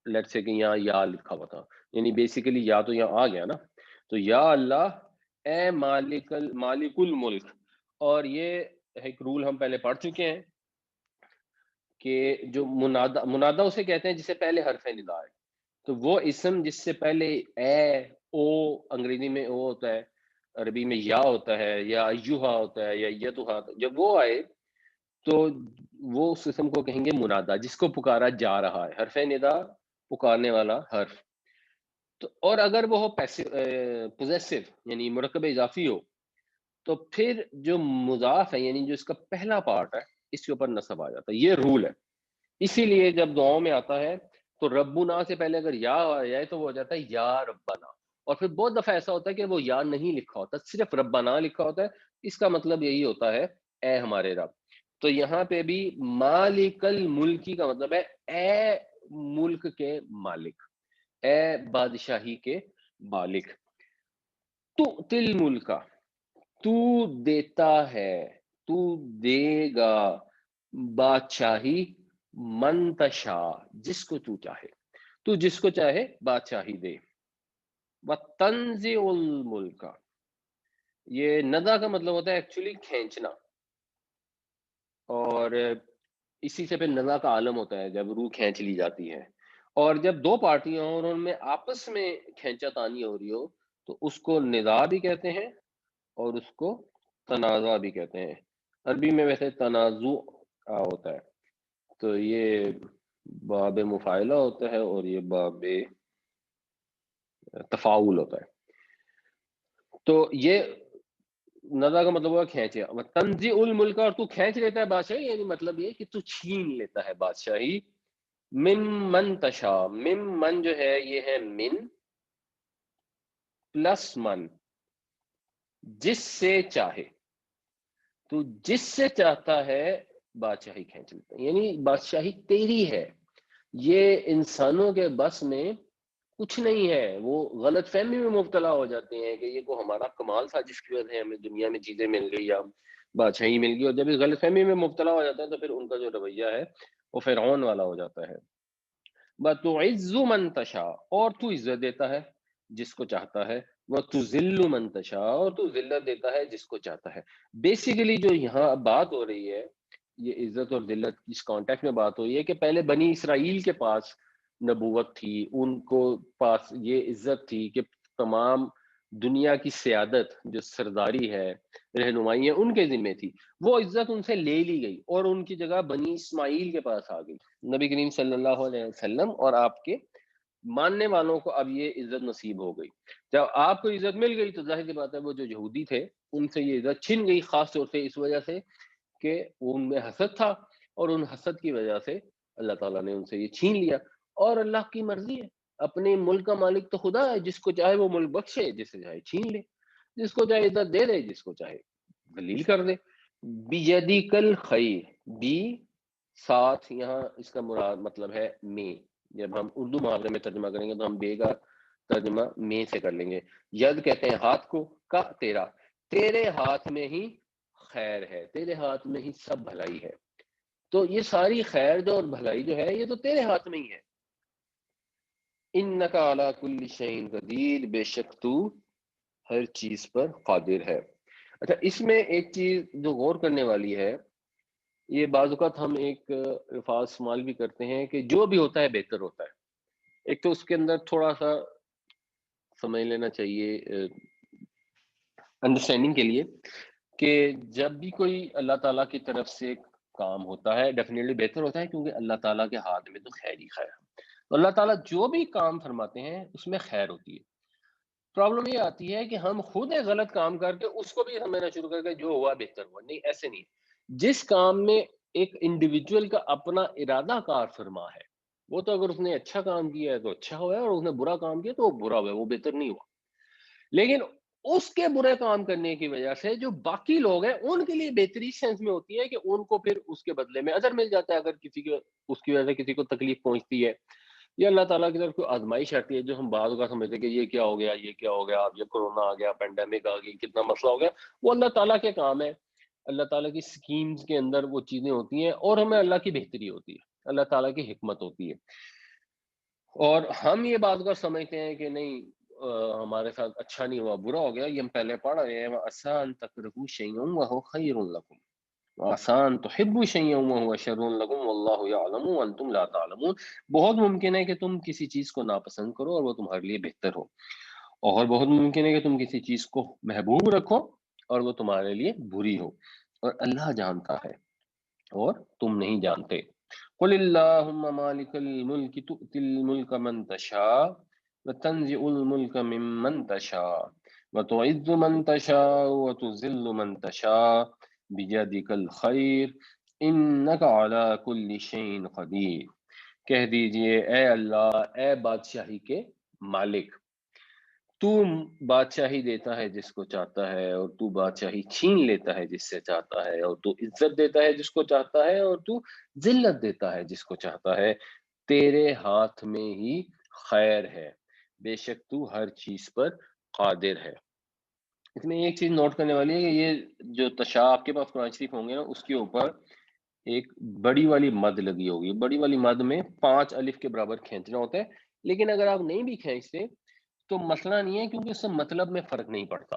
Speaker 1: لیٹ سے کہ یہاں یا لکھا ہوا تھا، یعنی بیسیکلی یا تو یہاں آ گیا نا. تو یا اللہ اے مالک الملک. اور یہ ایک رول ہم پہلے پڑھ چکے ہیں کہ جو منادہ اسے کہتے ہیں جس سے پہلے حرف ندا ہے. تو وہ اسم جس سے پہلے اے، او، انگریزی میں او ہوتا ہے، عربی میں یا ہوتا ہے، یا ایوہا ہوتا ہے، یا یتوہا، جب وہ آئے تو وہ اس اسم کو کہیں گے منادہ، جس کو پکارا جا رہا ہے، حرف ندا پکارنے والا حرف. تو اور اگر وہ پوزیسو یعنی مرکب اضافی ہو تو پھر جو مضاف ہے یعنی جو اس کا پہلا پارٹ ہے اس کے اوپر نصب آ جاتا ہے. یہ رول ہے. اسی لیے جب دعاؤں میں آتا ہے تو ربنا سے پہلے اگر یا آ جائے تو وہ ہو جاتا ہے یا ربنا. اور پھر بہت دفعہ ایسا ہوتا ہے کہ وہ یا نہیں لکھا ہوتا، صرف ربنا لکھا ہوتا ہے. اس کا مطلب یہی ہوتا ہے اے ہمارے رب. تو یہاں پہ بھی مالک الملکی کا مطلب ہے اے ملک کے مالک، اے بادشاہی کے مالک. تو تل ملکا، تو دیتا ہے، تو دے گا بادشاہی منتشا، جس کو تو چاہے، تو جس کو چاہے بادشاہی دے. وَتَنزِعُ الْمُلْكَ، یہ ندا کا مطلب ہوتا ہے ایکچولی کھینچنا، اور اسی سے پھر ندا کا عالم ہوتا ہے جب روح کھینچ لی جاتی ہے. اور جب دو پارٹیاں ہوں اور ان میں آپس میں کھینچا تانی ہو رہی ہو تو اس کو ندا بھی کہتے ہیں اور اس کو تنازع بھی کہتے ہیں. عربی میں ویسے تنازع ہوتا ہے، تو یہ باب مفاعلہ ہوتا ہے اور یہ باب تفاعل ہوتا ہے. تو یہ ندا کا مطلب ہوا کھینچے. تنزع الملک، اور تو کھینچ لیتا ہے بادشاہی، یعنی مطلب یہ کہ تو چھین لیتا ہے بادشاہی. من تشا، من جو ہے یہ ہے من پلس من، جس سے چاہے. تو جس سے چاہتا ہے بادشاہی کھینچ لیتا ہے، یعنی بادشاہی تیری ہے. یہ انسانوں کے بس میں کچھ نہیں ہے. وہ غلط فہمی میں مبتلا ہو جاتے ہیں کہ یہ کو ہمارا کمال تھا جس کی وجہ سے ہمیں دنیا میں چیزیں مل گئی یا بادشاہی مل گئی. اور جب اس غلط فہمی میں مبتلا ہو جاتا ہے تو پھر ان کا جو رویہ ہے وہ فرعون والا ہو جاتا ہے. بَتُعِزُّ مَن تَشَاءُ، اور تو عزت دیتا ہے جس کو چاہتا ہے. وَتُذِلُّ مَن تَشَاءُ، اور تو ذلت دیتا ہے جس کو چاہتا ہے. بیسیکلی جو یہاں بات ہو رہی ہے یہ عزت اور ذلت اس کانٹیکٹ میں بات ہوئی ہے کہ پہلے بنی اسرائیل کے پاس نبوت تھی، ان کو پاس یہ عزت تھی کہ تمام دنیا کی سیادت جو سرداری ہے، رہنمائی ہے، ان کے ذمہ تھی. وہ عزت ان سے لے لی گئی اور ان کی جگہ بنی اسماعیل کے پاس آ گئی. نبی کریم صلی اللہ علیہ وسلم اور آپ کے ماننے والوں کو اب یہ عزت نصیب ہو گئی. جب آپ کو عزت مل گئی تو ظاہر سی بات ہے وہ جو یہودی تھے ان سے یہ عزت چھن گئی، خاص طور سے اس وجہ سے کہ ان میں حسد تھا، اور ان حسد کی وجہ سے اللہ تعالیٰ نے ان سے یہ چھین لیا. اور اللہ کی مرضی ہے، اپنے ملک کا مالک تو خدا ہے، جس کو چاہے وہ ملک بخشے، جس سے چاہے چھین لے، جس کو چاہے عزت دے دے، جس کو چاہے ذلیل کر دے. بیدیک الخیر، بی ساتھ یہاں اس کا مراد مطلب ہے میں. جب ہم اردو محاورے میں ترجمہ کریں گے تو ہم بے کا ترجمہ میں سے کر لیں گے. ید کہتے ہیں ہاتھ کو، کا تیرا، تیرے ہاتھ میں ہی خیر ہے، تیرے ہاتھ میں ہی سب بھلائی ہے. تو یہ ساری خیر جو اور بھلائی جو ہے یہ تو تیرے ہاتھ میں ہی ہے. انک علی کل شیء قدیر، بے شک تو ہر چیز پر قادر ہے. اچھا، اس میں ایک چیز جو غور کرنے والی ہے، یہ بعض اوقات ہم ایک الفاظ استعمال بھی کرتے ہیں کہ جو بھی ہوتا ہے بہتر ہوتا ہے. ایک تو اس کے اندر تھوڑا سا سمجھ لینا چاہیے انڈرسٹینڈنگ کے لیے کہ جب بھی کوئی اللہ تعالیٰ کی طرف سے کام ہوتا ہے ڈیفینیٹلی بہتر ہوتا ہے، کیونکہ اللہ تعالیٰ کے ہاتھ میں تو خیر ہی خیر ہے. تو اللہ تعالیٰ جو بھی کام فرماتے ہیں اس میں خیر ہوتی ہے. پرابلم یہ آتی ہے کہ ہم خود ایک غلط کام کر کے اس کو بھی سمجھنا شروع کر کے جو ہوا بہتر ہوا. نہیں، ایسے نہیں. جس کام میں ایک انڈیویجول کا اپنا ارادہ کار فرما ہے، وہ تو اگر اس نے اچھا کام کیا ہے تو اچھا ہوا ہے، اور اس نے برا کام کیا تو وہ برا ہوا ہے، وہ بہتر نہیں ہوا. لیکن اس کے برے کام کرنے کی وجہ سے جو باقی لوگ ہیں ان کے لیے بہتری سینس میں ہوتی ہے کہ ان کو پھر اس کے بدلے میں اجر مل جاتا ہے. اگر کسی کو اس کی وجہ سے کسی کو تکلیف پہنچتی ہے یا اللہ تعالیٰ کی طرف کوئی آزمائش آتی ہے جو ہم بعض کا سمجھتے ہیں کہ یہ کیا ہو گیا، یہ کیا ہو گیا، اب یہ کورونا آ گیا، پینڈیمک آ گئی، کتنا مسئلہ ہو گیا، وہ اللہ تعالیٰ کے کام ہے. اللہ تعالیٰ کی سکیمز کے اندر وہ چیزیں ہوتی ہیں اور ہمیں اللہ کی بہتری ہوتی ہے، اللہ تعالیٰ کی حکمت ہوتی ہے. اور ہم یہ بات کا سمجھتے ہیں کہ نہیں ہمارے ساتھ اچھا نہیں ہوا، برا ہو گیا. یہ ہم پہلے پڑھ رہے ہیں آسان تکرہوا شیئا وہو خیر لکم، آسان تحبوا شیئا وہو شر لکم واللہ یعلم وانتم لا تعلمون. بہت ممکن ہے کہ تم کسی چیز کو ناپسند کرو اور وہ تمہارے لیے بہتر ہو، اور بہت ممکن ہے کہ تم کسی چیز کو محبوب رکھو اور وہ تمہارے لیے بری ہو، اور اللہ جانتا ہے اور تم نہیں جانتے. قل اللہم مالک الملک تؤتی الملک من تشاء وتنزع الملک ممن تشاء وتعز من تشاء وتذل من تشاء بیدک الخیر انک علی کل شیء قدیر. کہہ دیجئے اے اللہ، اے بادشاہی کے مالک، تو بادشاہی دیتا ہے جس کو چاہتا ہے، اور تو بادشاہی چھین لیتا ہے جس سے چاہتا ہے، اور تو عزت دیتا ہے جس کو چاہتا ہے، اور تو ذلت دیتا ہے جس کو چاہتا ہے. تیرے ہاتھ میں ہی خیر ہے، بے شک تو ہر چیز پر قادر ہے. اس میں ایک چیز نوٹ کرنے والی ہے کہ یہ جو تشاء آپ کے پاس قرآن شریف ہوں گے نا، اس کے اوپر ایک بڑی والی مد لگی ہوگی. بڑی والی مد میں 5 الف کے برابر کھینچنا ہوتا ہے، لیکن اگر آپ نہیں بھی کھینچتے تو مسئلہ نہیں ہے، کیونکہ اس سے مطلب میں فرق نہیں پڑتا.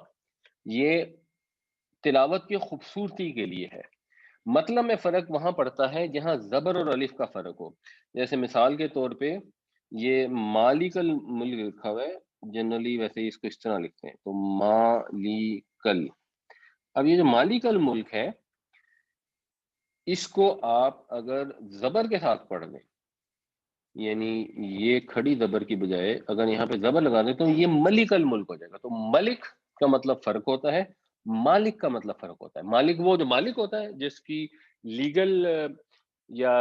Speaker 1: یہ تلاوت کی خوبصورتی کے لیے ہے. مطلب میں فرق وہاں پڑتا ہے جہاں زبر اور الف کا فرق ہو. جیسے مثال کے طور پہ یہ مالک الملک لکھا ہوا ہے، جنرلی ویسے اس کو اس طرح لکھتے ہیں، تو مالکل. اب یہ جو مالک الملک ہے، اس کو آپ اگر زبر کے ساتھ پڑھ لیں، یعنی یہ کھڑی زبر کی بجائے اگر یہاں پہ زبر لگا دیں تو یہ ملک الملک ہو جائے گا. تو ملک کا مطلب فرق ہوتا ہے، مالک کا مطلب فرق ہوتا ہے. مالک وہ جو مالک ہوتا ہے جس کی لیگل یا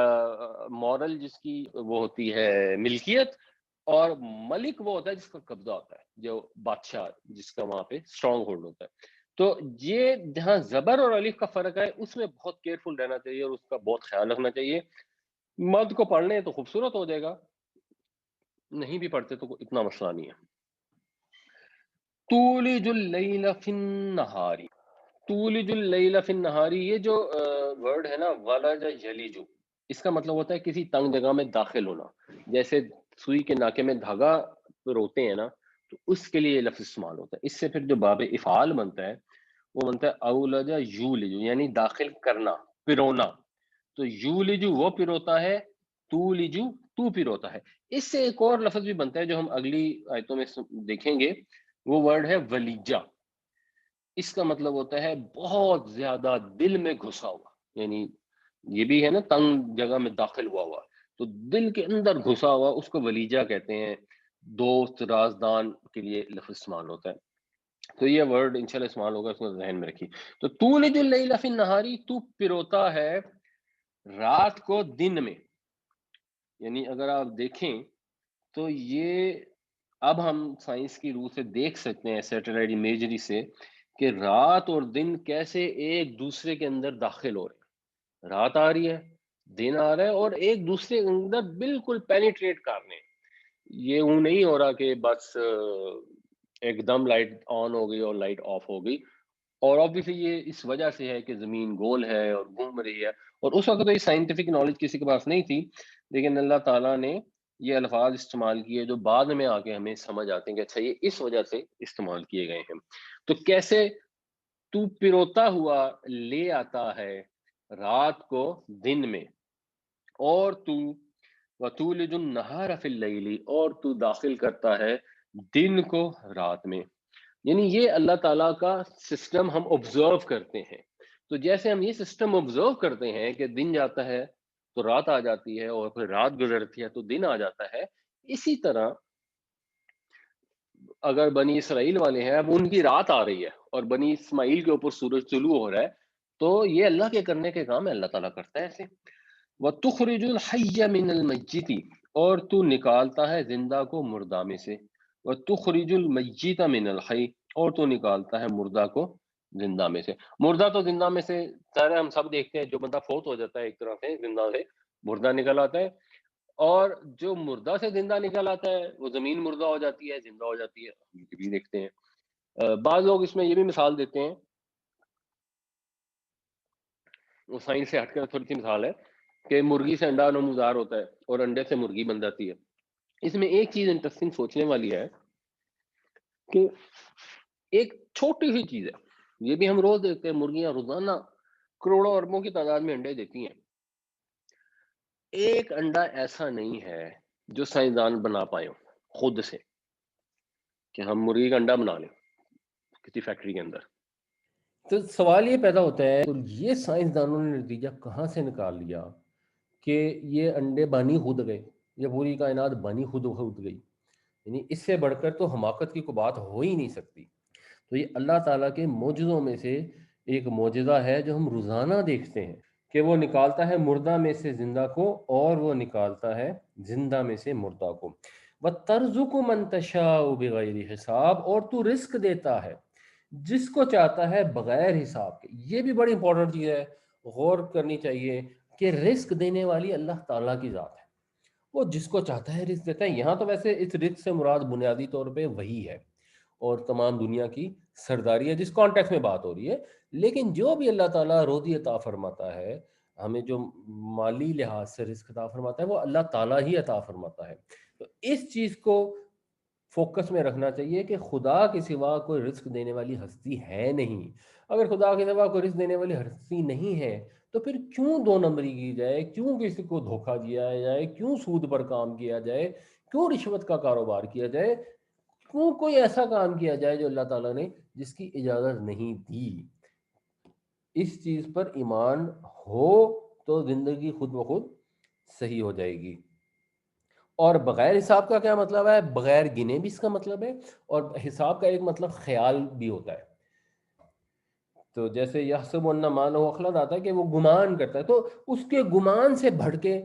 Speaker 1: مورل جس کی وہ ہوتی ہے ملکیت، اور ملک وہ ہوتا ہے جس کا قبضہ ہوتا ہے، جو بادشاہ جس کا وہاں پہ اسٹرانگ ہولڈ ہوتا ہے. تو یہ جہاں زبر اور الف کا فرق ہے اس میں بہت کیئرفل رہنا چاہیے اور اس کا بہت خیال رکھنا چاہیے. مد کو پڑھ لیں تو خوبصورت ہو جائے گا، نہیں بھی پڑھتے تو اتنا مسئلہ نہیں ہے. تولج اللیل فی النہار، تولج اللیل فی النہار، یہ جو ورڈ ہے نا ولج یلج، اس کا مطلب ہوتا ہے کسی تنگ جگہ میں داخل ہونا. جیسے سوئی کے ناکے میں دھاگا روتے ہیں نا، تو اس کے لیے یہ لفظ استعمال ہوتا ہے. اس سے پھر جو باب افعال بنتا ہے وہ بنتا ہے اولج یولج، یعنی داخل کرنا، پرونا. تو یولجو وہ پروتا ہے، تولجو تو پروتا ہے. اس سے ایک اور لفظ بھی بنتا ہے جو ہم اگلی آیتوں میں دیکھیں گے، وہ ورڈ ہے ولیجہ. اس کا مطلب ہوتا ہے بہت زیادہ دل میں گھسا ہوا، یعنی یہ بھی ہے نا تنگ جگہ میں داخل ہوا تو دل کے اندر گھسا ہوا، اس کو ولیجہ کہتے ہیں. دوست رازدان کے لیے لفظ استعمال ہوتا ہے. تو یہ ورڈ انشاءاللہ استعمال ہوگا، اس کو ذہن میں رکھیے. تو تولج اللیل فی النہاری، تو پروتا ہے رات کو دن میں. یعنی اگر آپ دیکھیں تو یہ اب ہم سائنس کی روح سے دیکھ سکتے ہیں سیٹلائٹ امیجری سے کہ رات اور دن کیسے ایک دوسرے کے اندر داخل ہو رہے ہیں. رات آ رہی ہے، دن آ رہا ہے، اور ایک دوسرے کے اندر بالکل پینیٹریٹ کر رہے ہیں. یہ وہ نہیں ہو رہا کہ بس ایک دم لائٹ آن ہو گئی اور لائٹ آف ہو گئی. اور آبویسلی یہ اس وجہ سے ہے کہ زمین گول ہے اور گھوم رہی ہے، اور اس وقت تو یہ سائنٹیفک نالج کسی کے پاس نہیں تھی، لیکن اللہ تعالیٰ نے یہ الفاظ استعمال کیے جو بعد میں آ کے ہمیں سمجھ آتے ہیں کہ اچھا یہ اس وجہ سے استعمال کیے گئے ہیں. تو کیسے تو پروتا ہوا لے آتا ہے رات کو دن میں، اور تو وَتُولِجُ النَّهَارَ فِي اللَّيْلِ، اور تو داخل کرتا ہے دن کو رات میں. یعنی یہ اللہ تعالیٰ کا سسٹم ہم آبزرو کرتے ہیں. تو جیسے ہم یہ سسٹم آبزرو کرتے ہیں کہ دن جاتا ہے تو رات آ جاتی ہے، اور پھر رات گزرتی ہے تو دن آ جاتا ہے، اسی طرح اگر بنی اسرائیل والے ہیں، اب ان کی رات آ رہی ہے اور بنی اسماعیل کے اوپر سورج طلوع ہو رہا ہے، تو یہ اللہ کے کرنے کے کام ہے، اللہ تعالیٰ کرتا ہے ایسے. وَتُخْرِجُ الْحَيَّ مِنَ الْمَيِّتِ، اور تو نکالتا ہے زندہ کو مردہ میں سے. وَتُخْرِجُ الْمَيِّتَ مِنَ الْحَيِّ، اور تو نکالتا ہے مردہ کو زندہ میں سے. مردہ تو زندہ میں سے سارے ہم سب دیکھتے ہیں، جو بندہ فوت ہو جاتا ہے ایک طرح سے زندہ سے مردہ نکل آتا ہے، اور جو مردہ سے زندہ نکل آتا ہے وہ زمین مردہ ہو جاتی ہے، زندہ ہو جاتی ہے، ہم یہ بھی دیکھتے ہیں. بعض لوگ اس میں یہ بھی مثال دیتے ہیں، وہ سائنس سے ہٹ کر تھوڑی سی مثال ہے، کہ مرغی سے انڈا نمودار ہوتا ہے اور انڈے سے مرغی بن جاتی ہے. اس میں ایک چیز انٹرسٹنگ سوچنے والی ہے کہ ایک چھوٹی سی چیز ہے، یہ بھی ہم روز دیکھتے ہیں، مرغیاں روزانہ کروڑوں اربوں کی تعداد میں انڈے دیتی ہیں. ایک انڈا ایسا نہیں ہے جو سائنسدان بنا پائے ہوں خود سے، کہ ہم مرغی کا انڈا بنا لیں کسی فیکٹری کے اندر.
Speaker 2: تو سوال یہ پیدا ہوتا ہے، تو یہ سائنسدانوں نے نتیجہ کہاں سے نکال لیا کہ یہ انڈے بانی خود گئے، یا پوری کائنات بانی خود گئی؟ یعنی اس سے بڑھ کر تو حماقت کی کوئی بات ہو ہی نہیں سکتی. تو یہ اللہ تعالیٰ کے معجزوں میں سے ایک معجزہ ہے جو ہم روزانہ دیکھتے ہیں، کہ وہ نکالتا ہے مردہ میں سے زندہ کو، اور وہ نکالتا ہے زندہ میں سے مردہ کو. وَتَرْزُقُ مَن تَشَاءُ بِغَيْرِ حساب، اور تو رزق دیتا ہے جس کو چاہتا ہے بغیر حساب کے. یہ بھی بڑی امپورٹنٹ چیز ہے، غور کرنی چاہیے کہ رزق دینے والی اللہ تعالیٰ کی ذات ہے، وہ جس کو چاہتا ہے رزق دیتا ہے. یہاں تو ویسے اس رزق سے مراد بنیادی طور پہ وہی ہے اور تمام دنیا کی سرداری ہے جس کانٹیکس میں بات ہو رہی ہے. لیکن جو بھی اللہ تعالیٰ روزی عطا فرماتا ہے ہمیں، جو مالی لحاظ سے رزق عطا فرماتا ہے، وہ اللہ تعالیٰ ہی عطا فرماتا ہے. تو اس چیز کو فوکس میں رکھنا چاہیے کہ خدا کے سوا کوئی رزق دینے والی ہستی ہے نہیں. اگر خدا کے سوا کوئی رزق دینے والی ہستی نہیں ہے تو پھر کیوں دو نمبری کی جائے، کیوں کسی کو دھوکہ دیا جائے، کیوں سود پر کام کیا جائے، کیوں رشوت کا کاروبار کیا جائے، کیوں کوئی ایسا کام کیا جائے جو اللہ تعالیٰ نے جس کی اجازت نہیں دی. اس چیز پر ایمان ہو تو زندگی خود بخود صحیح ہو جائے گی. اور بغیر حساب کا کیا مطلب ہے؟ بغیر گنے بھی اس کا مطلب ہے، اور حساب کا ایک مطلب خیال بھی ہوتا ہے. تو جیسے یحسب ان مالہ اخلد آتا ہے کہ وہ گمان کرتا ہے، تو اس کے گمان سے بڑھ کے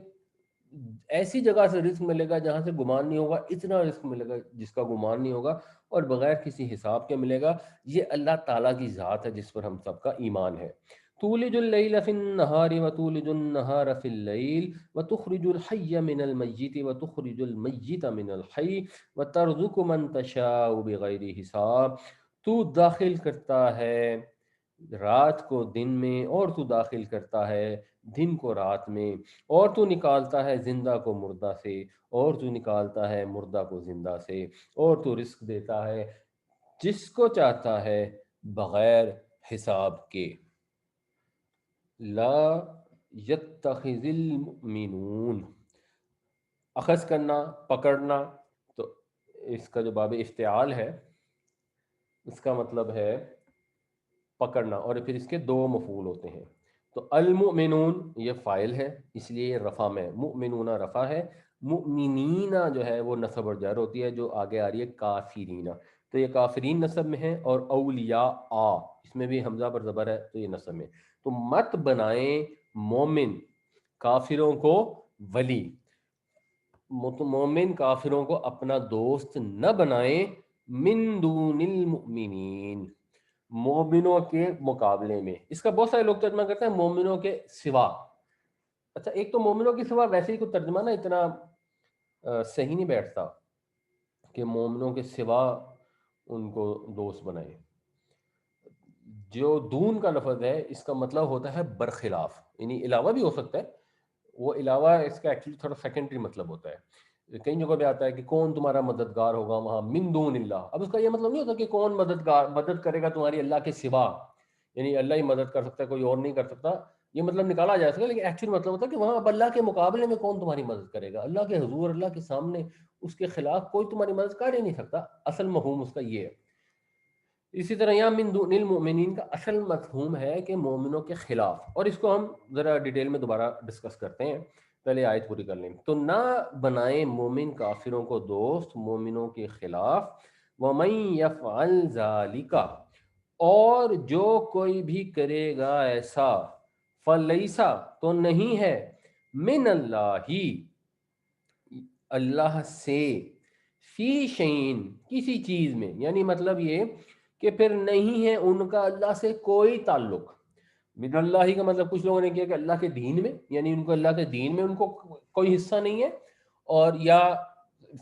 Speaker 2: ایسی جگہ سے رزق ملے گا جہاں سے گمان نہیں ہوگا، اتنا رزق ملے گا جس کا گمان نہیں ہوگا، اور بغیر کسی حساب کے ملے گا. یہ اللہ تعالیٰ کی ذات ہے جس پر ہم سب کا ایمان ہے. تولج اللیل فی النہار وتولج النہار فی اللیل وتخرج الحی من المیت وتخرج المیت من الحی وترزق من تشاء بغیر حساب. تو داخل کرتا ہے رات کو دن میں، اور تو داخل کرتا ہے دن کو رات میں، اور تو نکالتا ہے زندہ کو مردہ سے، اور تو نکالتا ہے مردہ کو زندہ سے، اور تو رزق دیتا ہے جس کو چاہتا ہے بغیر حساب کے. لا یتخذ المؤمنون، اخذ کرنا، پکڑنا، تو اس کا جو باب افتعال ہے اس کا مطلب ہے پکڑنا، اور پھر اس کے دو مفعول ہوتے ہیں. تو المؤمنون یہ فاعل ہے اس لیے یہ رفع میں، مؤمنون رفع ہے، مؤمنین جو ہے وہ نصب اور جر ہوتی ہے جو آگے آ رہی ہے کافرین، تو یہ کافرین نصب میں ہے، اور اولیاء اس میں بھی حمزہ پر زبر ہے تو یہ نصب میں. تو مت بنائیں مومن کافروں کو ولی، مومن کافروں کو اپنا دوست نہ بنائیں، من دون المؤمنین مومنوں کے مقابلے میں. اس کا بہت سارے لوگ ترجمہ کرتے ہیں مومنوں کے سوا. اچھا ایک تو مومنوں کے سوا ویسے ہی کوئی ترجمہ نا اتنا صحیح نہیں بیٹھتا کہ مومنوں کے سوا ان کو دوست بنائیں. جو دون کا لفظ ہے اس کا مطلب ہوتا ہے برخلاف، یعنی علاوہ بھی ہو سکتا ہے، وہ علاوہ اس کا ایکچولی تھوڑا سیکنڈری مطلب ہوتا ہے. کئی جگہ پہ آتا ہے کہ کون تمہارا مددگار ہوگا، وہاں من دون اللہ. اب اس کا یہ مطلب نہیں ہوتا کہ کون مدد کرے گا تمہاری اللہ کے سوا، یعنی اللہ ہی مدد کر سکتا ہے کوئی اور نہیں کر سکتا، یہ مطلب نکالا جا سکتا ہے، لیکن ایکچولی مطلب ہوتا ہے کہ وہاں اب اللہ کے مقابلے میں کون تمہاری مدد کرے گا، اللہ کے حضور اللہ کے سامنے اس کے خلاف کوئی تمہاری مدد کر ہی نہیں سکتا. اصل مفہوم اس کا یہ ہے. اسی طرح یہاں من دون المؤمنین کا اصل مفہوم ہے کہ مومنوں کے خلاف، اور اس کو ہم ذرا ڈیٹیل میں دوبارہ ڈسکس کرتے ہیں، پہلے آیت پوری کر لیں. تو نہ بنائیں مومن کافروں کو دوست مومنوں کے خلاف، وَمَن يَفْعَلْ ذَلِكَ اور جو کوئی بھی کرے گا ایسا، فَلَيْسَ تو نہیں ہے، من اللہ اللہ سے، فی شعین کسی چیز میں، یعنی مطلب یہ کہ پھر نہیں ہے ان کا اللہ سے کوئی تعلق. من اللہ ہی کا مطلب کچھ لوگوں نے کیا کہ اللہ کے دین میں، یعنی ان کو اللہ کے دین میں ان کو کوئی حصہ نہیں ہے، اور یا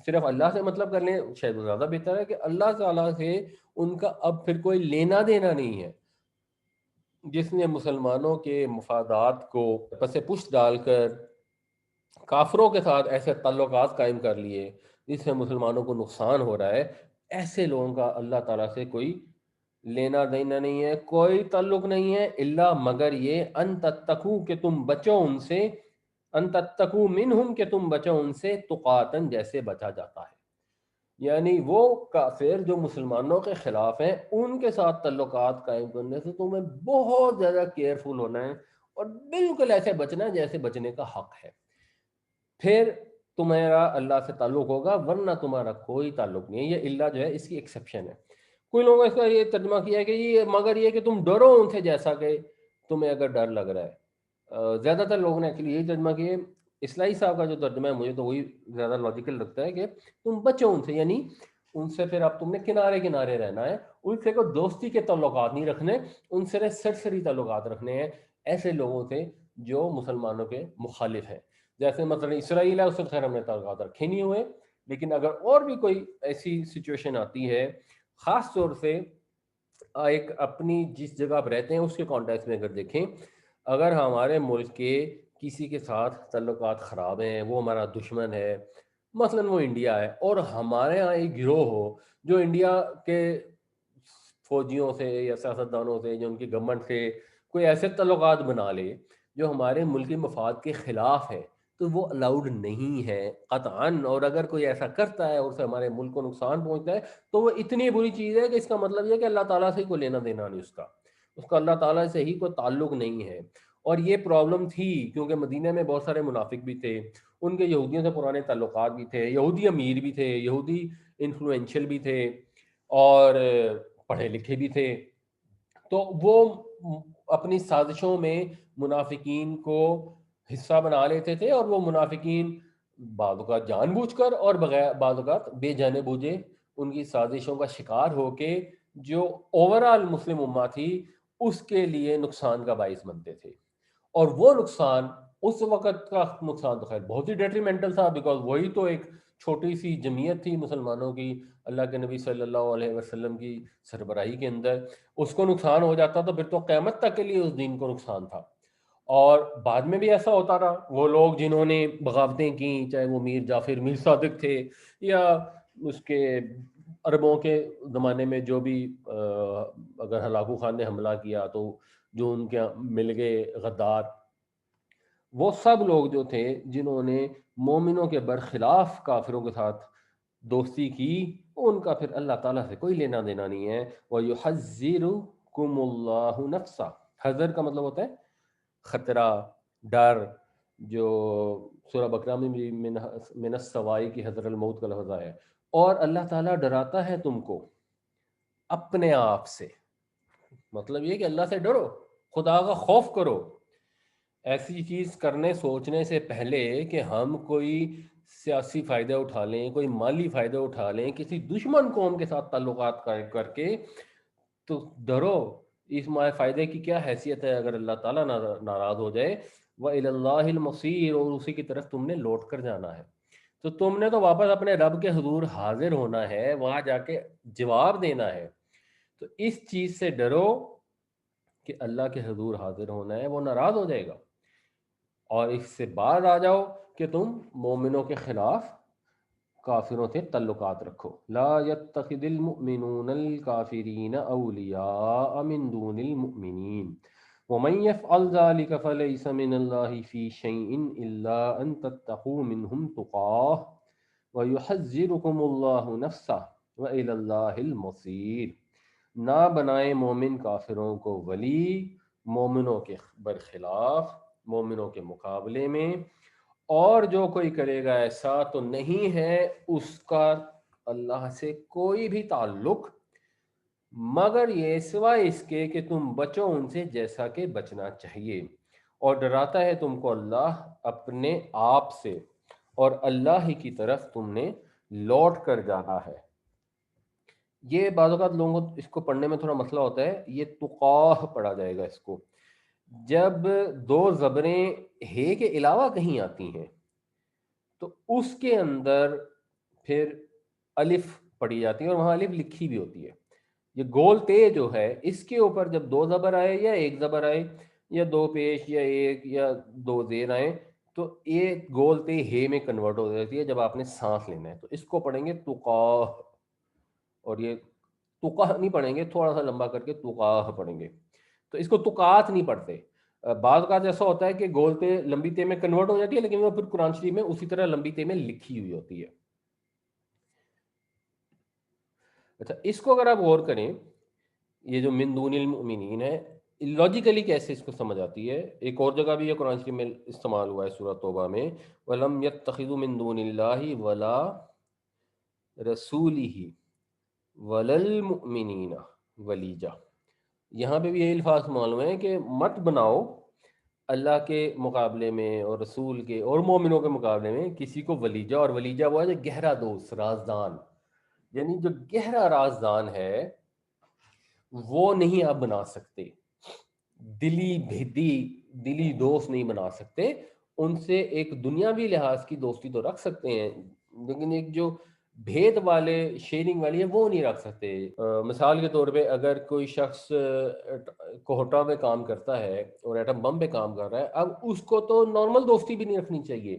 Speaker 2: صرف اللہ سے مطلب کر لیں شاید وہ زیادہ بہتر ہے کہ اللہ تعالیٰ سے ان کا اب پھر کوئی لینا دینا نہیں ہے. جس نے مسلمانوں کے مفادات کو پس پشت ڈال کر کافروں کے ساتھ ایسے تعلقات قائم کر لیے جس سے مسلمانوں کو نقصان ہو رہا ہے، ایسے لوگوں کا اللہ تعالیٰ سے کوئی لینا دینا نہیں ہے، کوئی تعلق نہیں ہے، الا مگر یہ ان تتقو کہ تم بچو ان سے، ان تتقو منہم کہ تم بچو ان سے، تقاتن جیسے بچا جاتا ہے. یعنی وہ کافر جو مسلمانوں کے خلاف ہیں ان کے ساتھ تعلقات قائم کرنے سے تمہیں بہت زیادہ کیئرفل ہونا ہے، اور بالکل ایسے بچنا ہے جیسے بچنے کا حق ہے، پھر تمہارا اللہ سے تعلق ہوگا، ورنہ تمہارا کوئی تعلق نہیں ہے. یہ اللہ جو ہے اس کی ایکسیپشن ہے. کوئی لوگوں نے اس کا یہ ترجمہ کیا ہے کہ یہ مگر یہ کہ تم ڈرو ان سے جیسا کہ تمہیں اگر ڈر لگ رہا ہے. زیادہ تر لوگوں نے ایکچولی یہی ترجمہ کیا ہے. اصلاحی صاحب کا جو ترجمہ ہے مجھے تو وہی زیادہ لاجیکل لگتا ہے کہ تم بچو ان سے، یعنی ان سے پھر اب تم نے کنارے کنارے رہنا ہے، ان سے کوئی دوستی کے تعلقات نہیں رکھنے، ان سے سرسری تعلقات رکھنے ہیں ایسے لوگوں سے جو مسلمانوں کے مخالف ہیں. جیسے مثلا اسرائیل ہے اس سے خیر ہم نے تعلقات رکھے نہیں ہوئے، لیکن اگر اور بھی کوئی ایسی سچویشن آتی ہے، خاص طور سے ایک اپنی جس جگہ آپ رہتے ہیں اس کے کانٹیکس میں اگر دیکھیں، اگر ہمارے ملک کے کسی کے ساتھ تعلقات خراب ہیں، وہ ہمارا دشمن ہے، مثلا وہ انڈیا ہے، اور ہمارے ہاں ایک گروہ ہو جو انڈیا کے فوجیوں سے یا سیاستدانوں سے یا ان کی گورنمنٹ سے کوئی ایسے تعلقات بنا لے جو ہمارے ملکی مفاد کے خلاف ہے، تو وہ الاؤڈ نہیں ہے قطعاً. اور اگر کوئی ایسا کرتا ہے اور اسے ہمارے ملک کو نقصان پہنچتا ہے تو وہ اتنی بری چیز ہے کہ اس کا مطلب یہ ہے کہ اللہ تعالیٰ سے کوئی لینا دینا نہیں، اس کا اللہ تعالیٰ سے ہی کوئی تعلق نہیں ہے. اور یہ پرابلم تھی کیونکہ مدینہ میں بہت سارے منافق بھی تھے، ان کے یہودیوں سے پرانے تعلقات بھی تھے، یہودی امیر بھی تھے، یہودی انفلوئنشل بھی تھے، اور پڑھے لکھے بھی تھے. تو وہ اپنی سازشوں میں منافقین کو حصہ بنا لیتے تھے، اور وہ منافقین بعض اوقات جان بوجھ کر اور بغیر بعض اوقات بے جانے بوجھے ان کی سازشوں کا شکار ہو کے جو اوورال مسلم امہ تھی اس کے لیے نقصان کا باعث بنتے تھے. اور وہ نقصان اس وقت کا نقصان تو خیر بہت ہی ڈیٹریمنٹل تھا، بیکاز وہی تو ایک چھوٹی سی جمعیت تھی مسلمانوں کی اللہ کے نبی صلی اللہ علیہ وسلم کی سربراہی کے اندر، اس کو نقصان ہو جاتا تو پھر تو قیامت تک کے لیے اس دین کو نقصان تھا. اور بعد میں بھی ایسا ہوتا رہا، وہ لوگ جنہوں نے بغاوتیں کی، چاہے وہ میر جعفر میر صادق تھے یا اس کے عربوں کے زمانے میں جو بھی اگر ہلاکو خان نے حملہ کیا تو جو ان کے مل گئے غدار، وہ سب لوگ جو تھے جنہوں نے مومنوں کے برخلاف کافروں کے ساتھ دوستی کی، ان کا پھر اللہ تعالیٰ سے کوئی لینا دینا نہیں ہے۔ وَيُحَذِّرُكُمُ اللَّهُ نَفْسَهُ، حذر کا مطلب ہوتا ہے خطرہ، ڈر، جو سورہ بقرہ میں بھی من السوائی کی حذر الموت کا لفظ آیا ہے۔ اور اللہ تعالیٰ ڈراتا ہے تم کو اپنے آپ سے، مطلب یہ کہ اللہ سے ڈرو، خدا کا خوف کرو، ایسی چیز کرنے سوچنے سے پہلے کہ ہم کوئی سیاسی فائدہ اٹھا لیں، کوئی مالی فائدہ اٹھا لیں کسی دشمن قوم کے ساتھ تعلقات قائم کر کے، تو ڈرو اس ماہ فائدے کی کیا حیثیت ہے اگر اللہ تعالیٰ ناراض ہو جائے۔ وَإِلَى اللَّهِ الْمَصِيرُ، اور اسی کی طرف تم نے لوٹ کر جانا ہے، تو تم نے تو واپس اپنے رب کے حضور حاضر ہونا ہے، وہاں جا کے جواب دینا ہے۔ تو اس چیز سے ڈرو کہ اللہ کے حضور حاضر ہونا ہے، وہ ناراض ہو جائے گا، اور اس سے باز آ جاؤ کہ تم مومنوں کے خلاف کافروں سے تعلقات رکھو۔ لا يتخذ المؤمنون الكافرین اولیاء من دون المؤمنین ومن يفعل ذلك فليس من الله في شيء الا ان تتقوا منهم تقاه ويحذركم الله نفسه والى الله المصير۔ نہ بنائے مومن کافروں کو ولی مومنوں کے برخلاف، مومنوں کے مقابلے میں، اور جو کوئی کرے گا ایسا تو نہیں ہے اس کا اللہ سے کوئی بھی تعلق، مگر یہ سوائے اس کے کہ تم بچو ان سے جیسا کہ بچنا چاہیے، اور ڈراتا ہے تم کو اللہ اپنے آپ سے، اور اللہ ہی کی طرف تم نے لوٹ کر جانا ہے۔ یہ بعض اوقات لوگوں کو اس کو پڑھنے میں تھوڑا مسئلہ ہوتا ہے، یہ تقاہ پڑھا جائے گا اس کو، جب دو زبریں ہے کے علاوہ کہیں آتی ہیں تو اس کے اندر پھر الف پڑھی جاتی ہے، اور وہاں الف لکھی بھی ہوتی ہے۔ یہ گول تے جو ہے اس کے اوپر جب دو زبر آئے یا ایک زبر آئے یا دو پیش یا ایک یا دو زیر آئے تو یہ گول تے ہے میں کنورٹ ہو جاتی ہے جب آپ نے سانس لینا ہے، تو اس کو پڑھیں گے تقاہ، اور یہ تقاہ نہیں پڑھیں گے، تھوڑا سا لمبا کر کے تقاہ پڑھیں گے، تو اس کو تقات نہیں پڑھتے۔ بعض اوقات ایسا ہوتا ہے کہ گول تے لمبی تے میں کنورٹ ہو جاتی ہے، لیکن وہ پھر قرآن شریف میں اسی طرح لمبی تے میں لکھی ہوئی ہوتی ہے۔ اچھا، اس کو اگر آپ غور کریں، یہ جو من دون المؤمنین ہے، لاجیکلی کیسے اس کو سمجھ آتی ہے؟ ایک اور جگہ بھی یہ قرآن شریف میں استعمال ہوا ہے سورہ توبہ میں، وَلَمْ يَتَّخِذُوا مِن دُونِ اللَّهِ وَلَا رَسُولِهِ وَلَا الْمُؤْمِنِينَ وَلِيجَا۔ یہاں پہ بھی یہی الفاظ معلوم ہے کہ مت بناؤ اللہ کے مقابلے میں اور رسول کے اور مومنوں کے مقابلے میں کسی کو ولیجہ، اور ولیجہ وہ ہے جو گہرا دوست، رازدان، یعنی جو گہرا رازدان ہے وہ نہیں آپ بنا سکتے، دلی بھیدی دلی دوست نہیں بنا سکتے، ان سے ایک دنیاوی لحاظ کی دوستی تو رکھ سکتے ہیں، لیکن ایک جو بھید والے شیئرنگ والی ہے وہ نہیں رکھ سکتے۔ مثال کے طور پہ اگر کوئی شخص کوہٹا میں کام کرتا ہے اور ایٹم بم پہ کام کر رہا ہے، اب اس کو تو نارمل دوستی بھی نہیں رکھنی چاہیے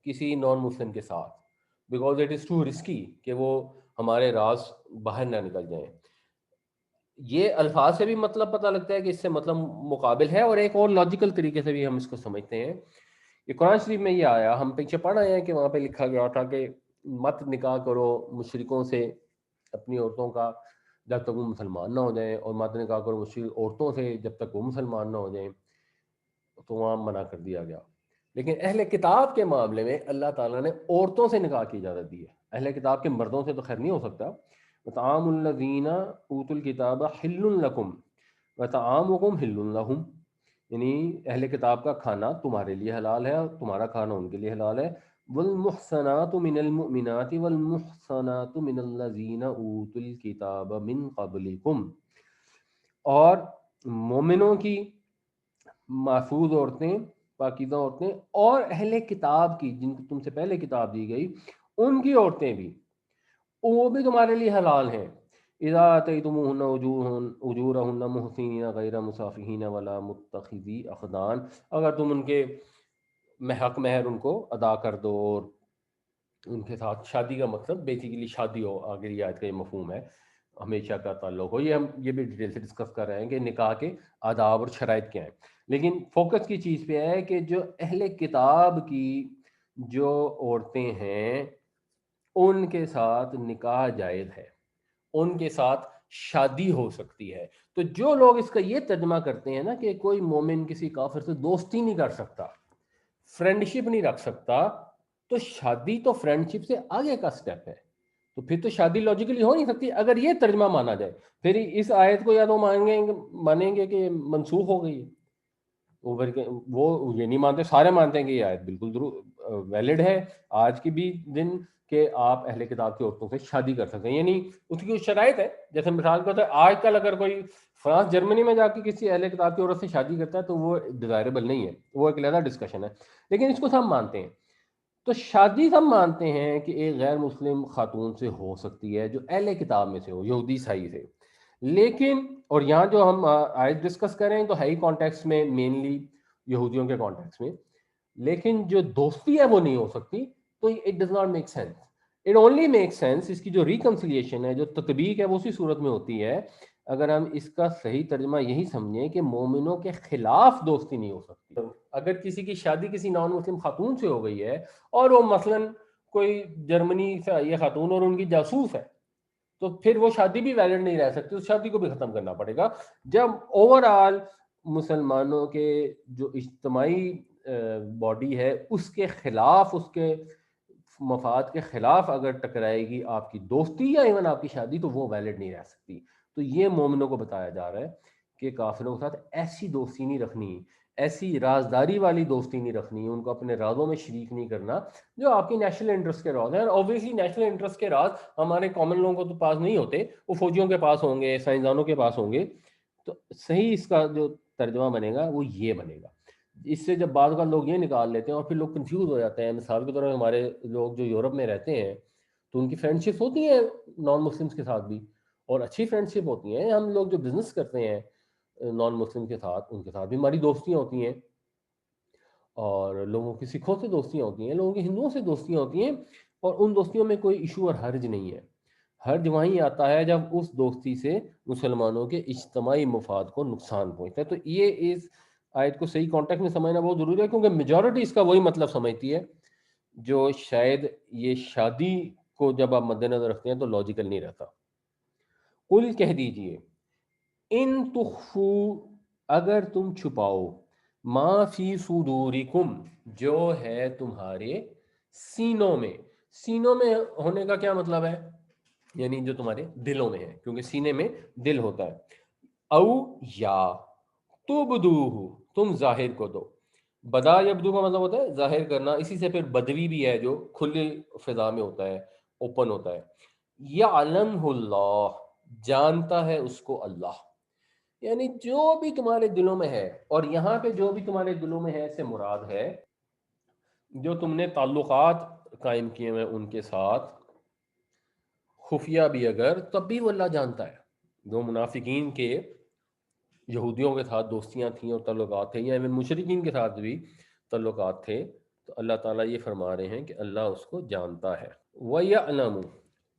Speaker 2: کسی نان مسلم کے ساتھ، because it is too risky کہ وہ ہمارے راز باہر نہ نکل جائیں۔ یہ الفاظ سے بھی مطلب پتہ لگتا ہے کہ اس سے مطلب مقابل ہے، اور ایک اور لاجیکل طریقے سے بھی ہم اس کو سمجھتے ہیں کہ قرآن شریف میں یہ آیا، ہم پیچھے پڑھ رہے ہیں کہ وہاں پہ لکھا گیا تھا کہ مت نکاح کرو مشرکوں سے اپنی عورتوں کا جب تک وہ مسلمان نہ ہو جائیں، اور مت نکاح کرو مشرک عورتوں سے جب تک وہ مسلمان نہ ہو جائیں، تو وہاں منع کر دیا گیا۔ لیکن اہل کتاب کے معاملے میں اللہ تعالیٰ نے عورتوں سے نکاح کی اجازت دی ہے، اہل کتاب کے مردوں سے تو خیر نہیں ہو سکتا۔ وطعام الذین اوتوا الکتاب حل لکم وطعامکم حل لہم، یعنی اہل کتاب کا کھانا تمہارے لیے حلال ہے اور تمہارا کھانا ان کے لیے حلال ہے۔ والمحصنات من المؤمنات والمحصنات من الذین اوتوا الکتاب من قبلکم، اور مومنوں کی محفوظ عورتیں، پاکیزہ عورتیں، اور اہل کتاب کی جن کو تم سے پہلے کتاب دی گئی ان کی عورتیں بھی، وہ بھی تمہارے لیے حلال ہیں۔ اذا آتیتموہن اجورہن محسنین غیر مسافحین ولا متخذی اخدان، اگر تم ان کے حق مہر ان کو ادا کر دو، اور ان کے ساتھ شادی کا مقصد بیسیکلی شادی ہو، آگے یہ آیت کا یہ مفہوم ہے، ہمیشہ کا تعلق ہو. ہم یہ بھی ڈیٹیل سے ڈسکس کر رہے ہیں کہ نکاح کے آداب اور شرائط کیا ہیں. لیکن فوکس کی چیز پہ ہے کہ جو اہل کتاب کی جو عورتیں ہیں ان کے ساتھ نکاح جائز ہے، ان کے ساتھ شادی ہو سکتی ہے. تو جو لوگ اس کا یہ ترجمہ کرتے ہیں نا کہ کوئی مومن کسی کافر سے دوستی نہیں کر سکتا، فرینڈشپ نہیں رکھ سکتا، تو شادی تو فرینڈشپ سے آگے کا سٹیپ ہے. تو پھر تو شادی لاجیکلی ہو نہیں سکتی اگر یہ ترجمہ مانا جائے. پھر اس آیت کو یا تو مانیں گے کہ منسوخ ہو گئی ہے، وہ یہ نہیں مانتے، سارے مانتے ہیں کہ یہ آیت بالکل ویلڈ ہے آج کی بھی دن، کہ آپ اہل کتاب کی عورتوں سے شادی کر سکتے ہیں. یعنی اس کی کچھ شرائط ہے، جیسے مثال کے طور پر آج کل اگر کوئی فرانس جرمنی میں جا کے کسی اہل کتاب کی عورت سے شادی کرتا ہے تو وہ ڈیزائربل نہیں ہے، وہ ایک علیحدہ ڈسکشن ہے. لیکن اس کو سب مانتے ہیں. تو شادی سب مانتے ہیں کہ ایک غیر مسلم خاتون سے ہو سکتی ہے جو اہل کتاب میں سے ہو، یہودی عیسائی سے. لیکن اور یہاں جو ہم آج ڈسکس کریں تو ہائی کانٹیکس میں مینلی یہودیوں کے کانٹیکس میں، لیکن جو دوستی ہے وہ نہیں ہو سکتی. تو it does not make sense. It only make sense, اس کی جو ریکنسلیشن ہے، جو تطبیق ہے، وہ اسی صورت میں ہوتی ہے اگر ہم اس کا صحیح ترجمہ یہی سمجھیں کہ مومنوں کے خلاف دوستی نہیں ہو سکتی. اگر کسی کی شادی کسی نان مسلم خاتون سے ہو گئی ہے اور وہ مثلاً کوئی جرمنی سے آئی ہے خاتون اور ان کی جاسوس ہے، تو پھر وہ شادی بھی ویلڈ نہیں رہ سکتی، اس شادی کو بھی ختم کرنا پڑے گا. جب اوور آل مسلمانوں کے جو اجتماعی باڈی ہے اس کے خلاف، اس کے مفاد کے خلاف اگر ٹکرائے گی آپ کی دوستی یا ایون آپ کی شادی، تو وہ ویلڈ نہیں رہ سکتی. تو یہ مومنوں کو بتایا جا رہا ہے کہ کافروں کے ساتھ ایسی دوستی نہیں رکھنی، ایسی رازداری والی دوستی نہیں رکھنی، ان کو اپنے رازوں میں شریک نہیں کرنا جو آپ کی نیشنل انٹرسٹ کے راز ہیں. اور اوبویسلی نیشنل انٹرسٹ کے راز ہمارے کامن لوگوں کو تو پاس نہیں ہوتے، وہ فوجیوں کے پاس ہوں گے، سائنسدانوں کے پاس ہوں گے. تو صحیح اس کا جو ترجمہ بنے گا وہ یہ بنے گا. اس سے جب بعض کا لوگ یہ نکال لیتے ہیں اور پھر لوگ کنفیوز ہو جاتے ہیں. مثال کے طور پر ہمارے لوگ جو یورپ میں رہتے ہیں تو ان کی فرینڈ شپس ہوتی ہیں نان مسلمس کے ساتھ بھی، اور اچھی فرینڈ شپ ہوتی ہیں. ہم لوگ جو بزنس کرتے ہیں نان مسلم کے ساتھ، ان کے ساتھ بھی ہماری دوستیاں ہوتی ہیں، اور لوگوں کی سکھوں سے دوستیاں ہوتی ہیں، لوگوں کی ہندوؤں سے دوستیاں ہوتی ہیں، اور ان دوستیوں میں کوئی ایشو اور حرج نہیں ہے. حرج وہیں آتا ہے جب اس دوستی سے مسلمانوں کے اجتماعی مفاد کو نقصان پہنچتا ہے. تو یہ اس آیت کو صحیح کانٹیکٹ میں سمجھنا بہت ضروری ہے، کیونکہ میجورٹی اس کا وہی مطلب سمجھتی ہے جو شاید یہ شادی کو جب آپ مد نظر رکھتے ہیں تو لاجیکل نہیں رہتا. قل کہہ دیجئے ان تخفو، اگر تم چھپاؤ، ما فی صدورکم، جو ہے تمہارے سینوں میں. سینوں میں ہونے کا کیا مطلب ہے؟ یعنی جو تمہارے دلوں میں ہے، کیونکہ سینے میں دل ہوتا ہے. او یا تبدوہ، تم ظاہر کو دو. بدا یبدو کا مطلب ہوتا ہے ظاہر کرنا، اسی سے پھر بدوی بھی ہے جو کھلی فضا میں ہوتا ہے، اوپن ہوتا ہے. یعلمہ اللہ، جانتا ہے اس کو اللہ. یعنی جو بھی تمہارے دلوں میں ہے، اور یہاں پہ جو بھی تمہارے دلوں میں ہے سے مراد ہے جو تم نے تعلقات قائم کیے ہیں ان کے ساتھ خفیہ بھی اگر، تب بھی وہ اللہ جانتا ہے. جو منافقین کے یہودیوں کے ساتھ دوستیاں تھیں اور تعلقات تھے، یا ایون مشرکین کے ساتھ بھی تعلقات تھے، تو اللہ تعالیٰ یہ فرما رہے ہیں کہ اللہ اس کو جانتا ہے. وَيَعْلَمُ،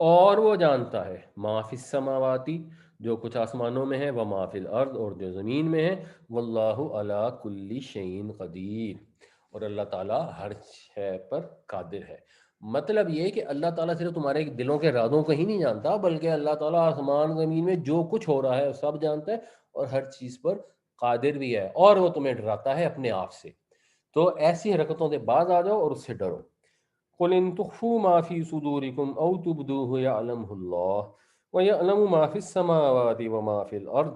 Speaker 2: اور وہ جانتا ہے، مَا فِي السَّمَاوَاتِ، جو کچھ آسمانوں میں ہے، وَمَا فِي الْأَرْضِ، اور جو زمین میں ہے، وَاللَّهُ عَلَىٰ كُلِّ شَيْءٍ قَدِيرٌ، اور اللہ تعالیٰ ہر شے پر قادر ہے. مطلب یہ کہ اللہ تعالیٰ صرف تمہارے دلوں کے رازوں کو ہی نہیں جانتا، بلکہ اللہ تعالیٰ آسمان زمین میں جو کچھ ہو رہا ہے سب جانتا ہے، اور ہر چیز پر قادر بھی ہے، اور وہ تمہیں ڈراتا ہے اپنے آپ سے. تو ایسی حرکتوں سے باز آ جاؤ اور اس سے ڈرو. قل ان تخفوا ما في صدوركم او تبدوه يعلمه الله ويعلم ما في السماوات وما في الارض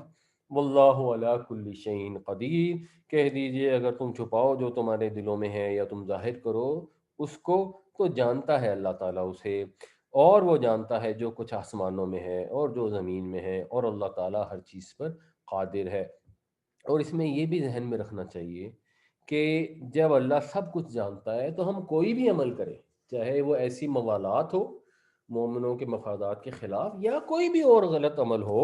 Speaker 2: والله على كل شيء قدیر. کہہ دیجئے اگر تم چھپاؤ جو تمہارے دلوں میں ہے یا تم ظاہر کرو اس کو، تو جانتا ہے اللہ تعالیٰ اسے، اور وہ جانتا ہے جو کچھ آسمانوں میں ہے اور جو زمین میں ہے، اور اللہ تعالیٰ ہر چیز پر قادر ہے. اور اس میں یہ بھی ذہن میں رکھنا چاہیے کہ جب اللہ سب کچھ جانتا ہے تو ہم کوئی بھی عمل کریں، چاہے وہ ایسی موالات ہو مومنوں کے مفادات کے خلاف، یا کوئی بھی اور غلط عمل ہو،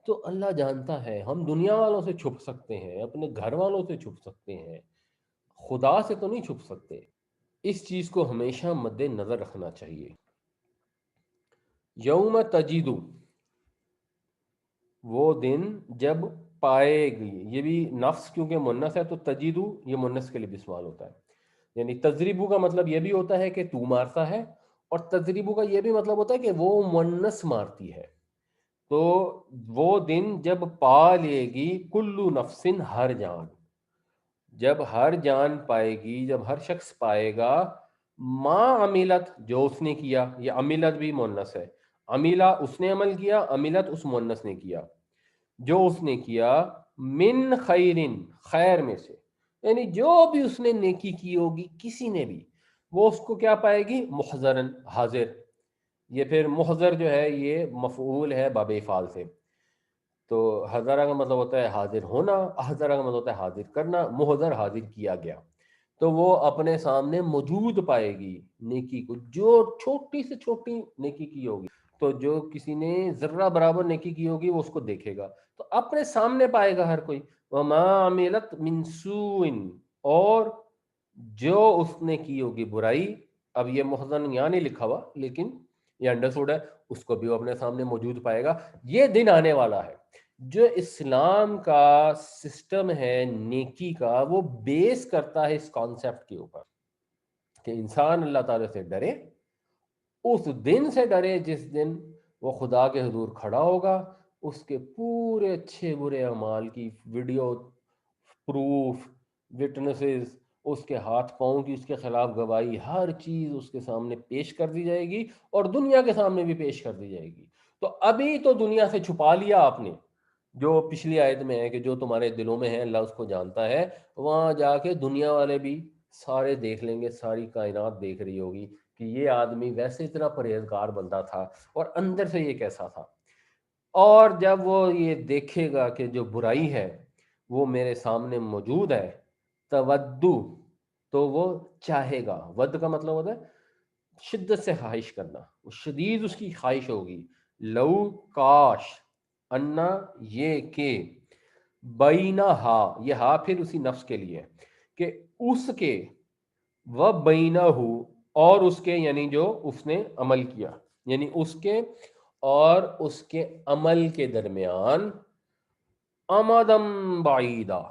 Speaker 2: تو اللہ جانتا ہے. ہم دنیا والوں سے چھپ سکتے ہیں، اپنے گھر والوں سے چھپ سکتے ہیں، خدا سے تو نہیں چھپ سکتے. اس چیز کو ہمیشہ مد نظر رکھنا چاہیے. یوم تجیدو، وہ دن جب پائے گی، یہ بھی نفس کیونکہ مونس ہے تو تجیدو یہ مونس کے لیے بھی استعمال ہوتا ہے، یعنی تجریبو کا مطلب یہ بھی ہوتا ہے کہ تو مارتا ہے، اور تجریبو کا یہ بھی مطلب ہوتا ہے کہ وہ مونس مارتی ہے۔ تو وہ دن جب پا لے گی کلو نفسن، ہر جان، جب ہر جان پائے گی، جب ہر شخص پائے گا، ما عملت جو اس نے کیا، یہ عملت بھی مونس ہے، عملہ اس نے عمل کیا، عملت اس مونس نے کیا، جو اس نے کیا، من خیرن خیر میں سے، یعنی جو بھی اس نے نیکی کی ہوگی کسی نے بھی، وہ اس کو کیا پائے گی، محضرن حاضر۔ یہ پھر محضر جو ہے یہ مفعول ہے باب افعال سے، تو حضرہ کا مطلب ہوتا ہے حاضر ہونا، احضرہ کا مطلب ہوتا ہے حاضر کرنا، محضر حاضر کیا گیا، تو وہ اپنے سامنے موجود پائے گی نیکی کو، جو چھوٹی سے چھوٹی نیکی کی ہوگی، تو جو کسی نے ذرہ برابر نیکی کی ہوگی وہ اس کو دیکھے گا، تو اپنے سامنے پائے گا ہر کوئی۔ وما عملت من سوء، اور جو اس نے کی ہوگی برائی، اب یہ محزن یہاں نہیں لکھا ہوا لیکن یہ انڈرسٹوڈ ہے، اس کو بھی وہ اپنے سامنے موجود پائے گا۔ یہ دن آنے والا ہے۔ جو اسلام کا سسٹم ہے نیکی کا، وہ بیس کرتا ہے اس کانسیپٹ کے اوپر کہ انسان اللہ تعالی سے ڈرے، اس دن سے ڈرے جس دن وہ خدا کے حضور کھڑا ہوگا، اس کے پورے اچھے برے اعمال کی ویڈیو پروف، وٹنسز، اس کے ہاتھ پاؤں کی اس کے خلاف گواہی، ہر چیز اس کے سامنے پیش کر دی جائے گی، اور دنیا کے سامنے بھی پیش کر دی جائے گی۔ تو ابھی تو دنیا سے چھپا لیا آپ نے، جو پچھلی آیت میں ہے کہ جو تمہارے دلوں میں ہے اللہ اس کو جانتا ہے، وہاں جا کے دنیا والے بھی سارے دیکھ لیں گے، ساری کائنات دیکھ رہی ہوگی کہ یہ آدمی ویسے اتنا پرہیزگار بندہ تھا اور اندر سے یہ کیسا تھا۔ اور جب وہ یہ دیکھے گا کہ جو برائی ہے وہ میرے سامنے موجود ہے، تودو تو وہ چاہے گا، ود کا مطلب ہوتا ہے شدت سے خواہش کرنا، وہ شدید اس کی خواہش ہوگی، لو کاش، انا یہ کہ، بینا ہا، یہ ہا پھر اسی نفس کے لیے کہ اس کے، و بینا ہو، اور اس کے یعنی جو اس نے عمل کیا، یعنی اس کے اور اس کے عمل کے درمیان، امدم بعیدہ،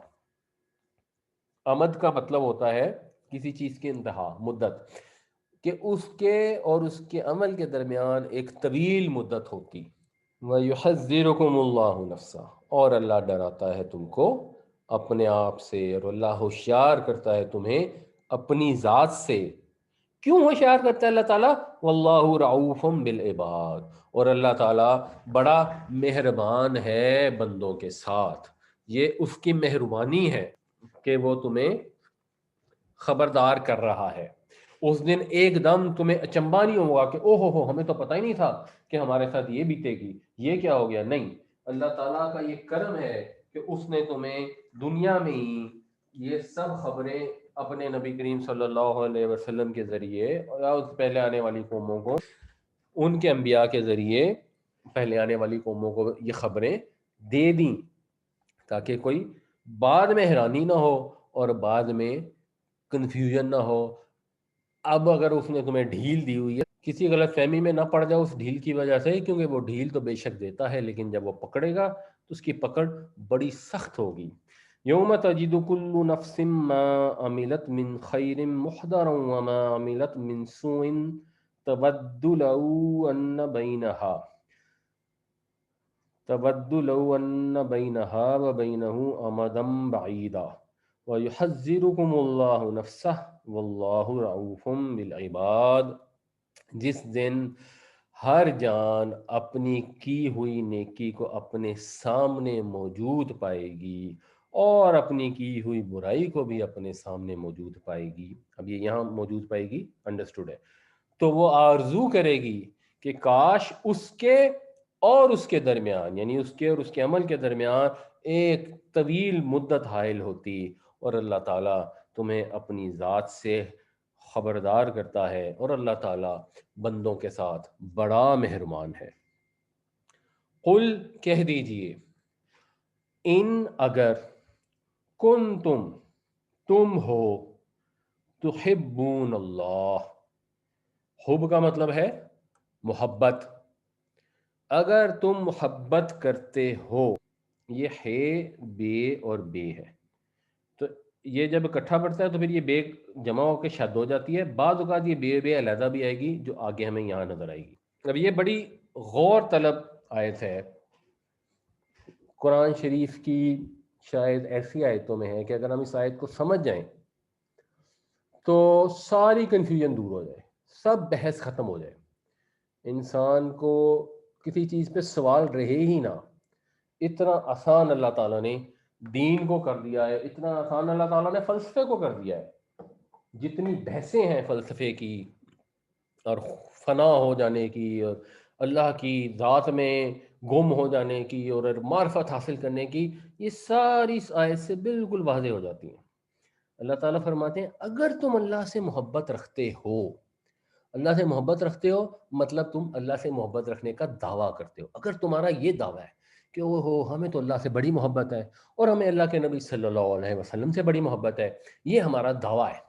Speaker 2: امد کا مطلب ہوتا ہے کسی چیز کی انتہا، مدت، کہ اس کے اور اس کے عمل کے درمیان ایک طویل مدت ہوتی۔ وَيُحَذِّرُكُمُ اللَّهُ نَفْسَهُ، اور اللہ ڈراتا ہے تم کو اپنے آپ سے، اور اللہ ہوشیار کرتا ہے تمہیں اپنی ذات سے۔ کیوں ہوشیار کرتا ہے اللہ تعالیٰ؟ واللہ رعوف بالعباد، اور اللہ تعالیٰ بڑا مہربان ہے بندوں کے ساتھ، یہ اس کی مہربانی ہے کہ وہ تمہیں خبردار کر رہا ہے۔ اس دن ایک دم تمہیں اچنبا نہیں ہوگا کہ او ہو ہمیں تو پتہ ہی نہیں تھا کہ ہمارے ساتھ یہ بیتے گی، یہ کیا ہو گیا، نہیں، اللہ تعالیٰ کا یہ کرم ہے کہ اس نے تمہیں دنیا میں ہی یہ سب خبریں اپنے نبی کریم صلی اللہ علیہ وسلم کے ذریعے، اور اس پہلے آنے والی قوموں کو ان کے انبیاء کے ذریعے پہلے آنے والی قوموں کو یہ خبریں دے دیں، تاکہ کوئی بعد میں حیرانی نہ ہو اور بعد میں کنفیوژن نہ ہو۔ اب اگر اس نے تمہیں ڈھیل دی ہوئی ہے، کسی غلط فہمی میں نہ پڑ جاؤ اس ڈھیل کی وجہ سے، کیونکہ وہ ڈھیل تو بے شک دیتا ہے لیکن جب وہ پکڑے گا تو اس کی پکڑ بڑی سخت ہوگی۔ یوم تجد کل نفس ما عملت من خیر محضرا وما عملت من سوء تود لو ان بینها وبینه امدا بعیدا وَيُحَذِّرُكُمُ اللَّهُ نَفْسَهُ وَاللَّهُ رَءُوفٌ بِالْعِبَادِ، جس دن ہر جان اپنی کی ہوئی نیکی کو اپنے سامنے موجود پائے گی، اور اپنی کی ہوئی برائی کو بھی اپنے سامنے موجود پائے گی۔ اب یہ یہاں موجود پائے گی انڈرسٹوڈ ہے، تو وہ آرزو کرے گی کہ کاش اس کے اور اس کے درمیان، یعنی اس کے اور اس کے عمل کے درمیان ایک طویل مدت حائل ہوتی، اور اللہ تعالیٰ تمہیں اپنی ذات سے خبردار کرتا ہے، اور اللہ تعالیٰ بندوں کے ساتھ بڑا مہربان ہے۔ قل کہہ دیجئے، ان اگر، تم ہو، تحبون اللہ، حب کا مطلب ہے محبت، اگر تم محبت کرتے ہو، یہ ہے بے اور بے ہے، تو یہ جب اکٹھا پڑتا ہے تو پھر یہ بے جمع ہو کے شد ہو جاتی ہے، بعض اوقات یہ بے علیحدہ بھی آئے گی جو آگے ہمیں یہاں نظر آئے گی۔ اب یہ بڑی غور طلب آیت ہے، قرآن شریف کی شاید ایسی آیتوں میں ہے کہ اگر ہم اس آیت کو سمجھ جائیں تو ساری کنفیوژن دور ہو جائے، سب بحث ختم ہو جائے، انسان کو کسی چیز پہ سوال رہے ہی نہ۔ اتنا آسان اللہ تعالیٰ نے دین کو کر دیا ہے، اتنا آسان اللہ تعالیٰ نے فلسفے کو کر دیا ہے۔ جتنی بحثیں ہیں فلسفے کی اور فنا ہو جانے کی اور اللہ کی ذات میں گم ہو جانے کی اور معرفت حاصل کرنے کی، یہ ساری اس آیت سے بالکل واضح ہو جاتی ہیں۔ اللہ تعالیٰ فرماتے ہیں اگر تم اللہ سے محبت رکھتے ہو، اللہ سے محبت رکھتے ہو مطلب تم اللہ سے محبت رکھنے کا دعویٰ کرتے ہو۔ اگر تمہارا یہ دعویٰ ہے کہ او ہو ہمیں تو اللہ سے بڑی محبت ہے اور ہمیں اللہ کے نبی صلی اللہ علیہ وسلم سے بڑی محبت ہے، یہ ہمارا دعویٰ ہے،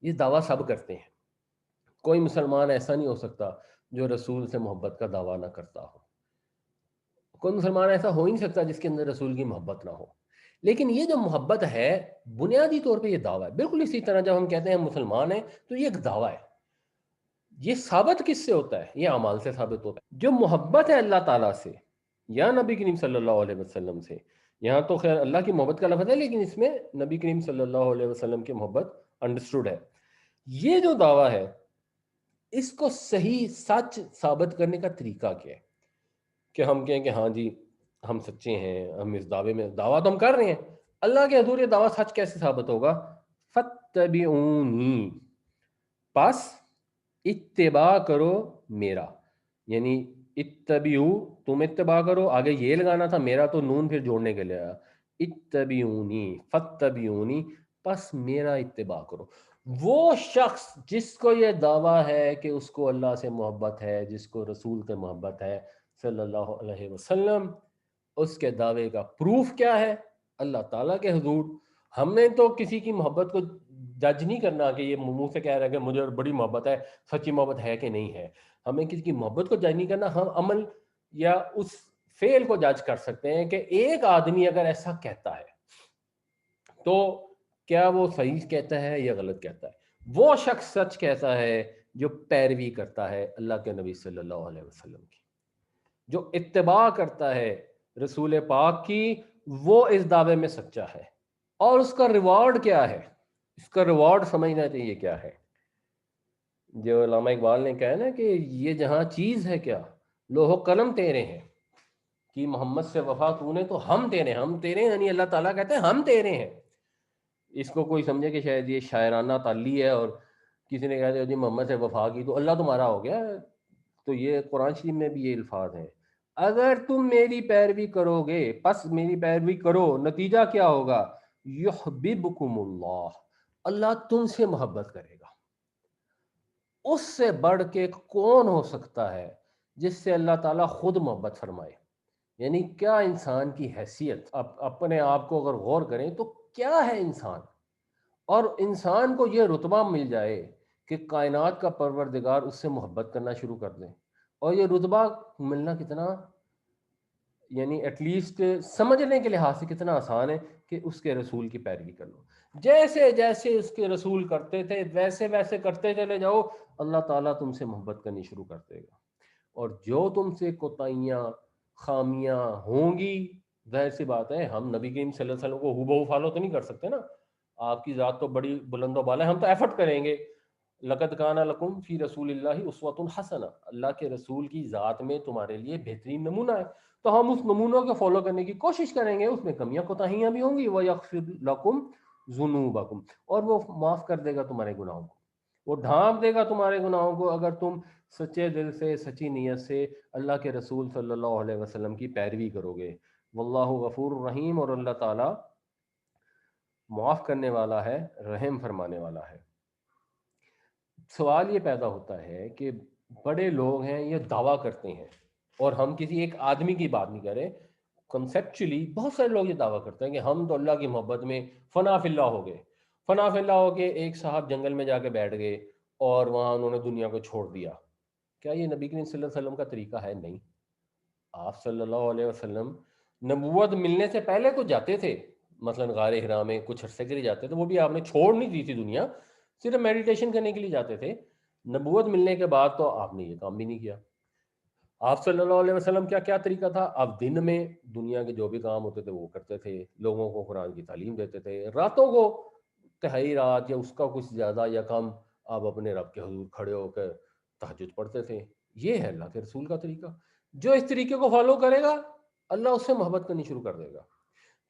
Speaker 2: یہ دعویٰ سب کرتے ہیں، کوئی مسلمان ایسا نہیں ہو سکتا جو رسول سے محبت کا دعویٰ نہ کرتا ہو، کوئی مسلمان ایسا ہو ہی نہیں سکتا جس کے اندر رسول کی محبت نہ ہو۔ لیکن یہ جو محبت ہے بنیادی طور پہ یہ دعویٰ ہے، بالکل اسی طرح جب ہم کہتے ہیں ہم مسلمان ہیں تو یہ ایک دعویٰ ہے۔ یہ ثابت کس سے ہوتا ہے؟ یہ اعمال سے ثابت ہوتا ہے۔ جو محبت ہے اللہ تعالیٰ سے یا نبی کریم صلی اللہ علیہ وسلم سے، یہاں تو خیر اللہ کی محبت کا لفظ ہے لیکن اس میں نبی کریم صلی اللہ علیہ وسلم کی محبت انڈرسٹوڈ ہے۔ یہ جو دعویٰ ہے اس کو صحیح سچ ثابت کرنے کا طریقہ کیا ہے کہ ہم کہیں کہ ہاں جی ہم سچے ہیں، ہم اس دعوے میں دعویٰ تو ہم کر رہے ہیں، اللہ کے حضور یہ دعویٰ سچ کیسے ثابت ہوگا؟ فَاتَّبِعُونِی، پس اتباع کرو میرا، یعنی اتبعو تم اتباع کرو، آگے یہ لگانا تھا، میرا تو نون پھر جوڑنے کے لیے آیا، اتبعونی فاتبعونی، پس میرا اتباع کرو۔ وہ شخص جس کو یہ دعویٰ ہے کہ اس کو اللہ سے محبت ہے، جس کو رسول سے محبت ہے صلی اللہ علیہ وسلم، اس کے دعوے کا پروف کیا ہے؟ اللہ تعالیٰ کے حضور۔ ہم نے تو کسی کی محبت کو جج نہیں کرنا کہ یہ منہ سے کہہ رہا ہے کہ مجھے بڑی محبت ہے، سچی محبت ہے کہ نہیں ہے۔ ہمیں کسی کی محبت کو جج نہیں کرنا، ہم عمل یا اس فعل کو جج کر سکتے ہیں کہ ایک آدمی اگر ایسا کہتا ہے تو کیا وہ صحیح کہتا ہے یا غلط کہتا ہے۔ وہ شخص سچ کہتا ہے جو پیروی کرتا ہے اللہ کے نبی صلی اللہ علیہ وسلم کی، جو اتباع کرتا ہے رسول پاک کی، وہ اس دعوے میں سچا ہے۔ اور اس کا ریوارڈ کیا ہے؟ اس کا ریوارڈ سمجھنا چاہیے کیا ہے۔ جو علامہ اقبال نے کہا نا کہ یہ جہاں چیز ہے کیا، لوح و قلم تیرے ہیں، کہ محمد سے وفا تو نے تو ہم تیرے ہیں، یعنی اللہ تعالیٰ کہتے ہیں ہم تیرے ہیں۔ اس کو کوئی سمجھے کہ شاید یہ شاعرانہ تعلی ہے اور کسی نے کہا جی محمد سے وفا کی تو اللہ تمہارا ہو گیا، تو یہ قرآن شریف میں بھی یہ الفاظ ہیں، اگر تم میری پیروی کرو گے، پس میری پیروی کرو، نتیجہ کیا ہوگا؟ یحببکم اللہ، اللہ تم سے محبت کرے گا۔ اس سے بڑھ کے کون ہو سکتا ہے جس سے اللہ تعالیٰ خود محبت فرمائے؟ یعنی کیا انسان کی حیثیت، اپنے آپ کو اگر غور کریں تو کیا ہے انسان، اور انسان کو یہ رتبہ مل جائے کہ کائنات کا پروردگار اس سے محبت کرنا شروع کر دیں، اور یہ رتبہ ملنا کتنا، یعنی ایٹ لیسٹ سمجھنے کے لحاظ سے کتنا آسان ہے کہ اس کے رسول کی پیروی کر لو، جیسے جیسے اس کے رسول کرتے تھے ویسے ویسے کرتے چلے جاؤ، اللہ تعالیٰ تم سے محبت کرنی شروع کر دے گا۔ اور جو تم سے کوتاہیاں خامیاں ہوں گی، ظاہر سی بات ہے ہم نبی کریم صلی اللہ علیہ وسلم کو ہو بہو فالو تو نہیں کر سکتے نا، آپ کی ذات تو بڑی بلند و بالا ہے، ہم تو ایفرٹ کریں گے۔ لقد کان لکم فی رسول اللہ اسوۃ حسنہ، اللہ کے رسول کی ذات میں تمہارے لیے بہترین نمونہ ہے، تو ہم اس نمونوں کو فالو کرنے کی کوشش کریں گے، اس میں کمیاں کوتاہیاں بھی ہوں گی، وَيَغْفِرْ لَكُمْ ذُنُوبَكُمْ، اور وہ معاف کر دے گا تمہارے گناہوں کو، وہ ڈھانپ دے گا تمہارے گناہوں کو، اگر تم سچے دل سے سچی نیت سے اللہ کے رسول صلی اللہ علیہ وسلم کی پیروی کرو گے۔ واللہ غفور الرحیم، اور اللہ تعالیٰ معاف کرنے والا ہے، رحم فرمانے والا ہے۔ سوال یہ پیدا ہوتا ہے کہ بڑے لوگ ہیں یہ دعویٰ کرتے ہیں، اور ہم کسی ایک آدمی کی بات نہیں کر رہے، کنسیپچولی بہت سارے لوگ یہ دعویٰ کرتے ہیں کہ ہم تو اللہ کی محبت میں فنا فی اللہ ہو گئے، فنا فی اللہ ہو کے ایک صاحب جنگل میں جا کے بیٹھ گئے اور وہاں انہوں نے دنیا کو چھوڑ دیا۔ کیا یہ نبی کریم صلی اللہ علیہ وسلم کا طریقہ ہے؟ نہیں۔ آپ صلی اللہ علیہ وسلم نبوت ملنے سے پہلے تو جاتے تھے، مثلا غار حرا میں کچھ عرصے کے لیے جاتے تھے، وہ بھی آپ نے چھوڑ نہیں دی تھی دنیا، صرف میڈیٹیشن کرنے کے لیے جاتے تھے۔ نبوت ملنے کے بعد تو آپ نے یہ کام بھی نہیں کیا۔ آپ صلی اللہ علیہ وسلم کا کیا طریقہ تھا؟ آپ دن میں دنیا کے جو بھی کام ہوتے تھے وہ کرتے تھے، لوگوں کو قرآن کی تعلیم دیتے تھے، راتوں کو تہائی رات یا اس کا کچھ زیادہ یا کم آپ اپنے رب کے حضور کھڑے ہو کر تہجد پڑھتے تھے۔ یہ ہے اللہ کے رسول کا طریقہ۔ جو اس طریقے کو فالو کرے گا اللہ اس سے محبت کرنی شروع کر دے گا۔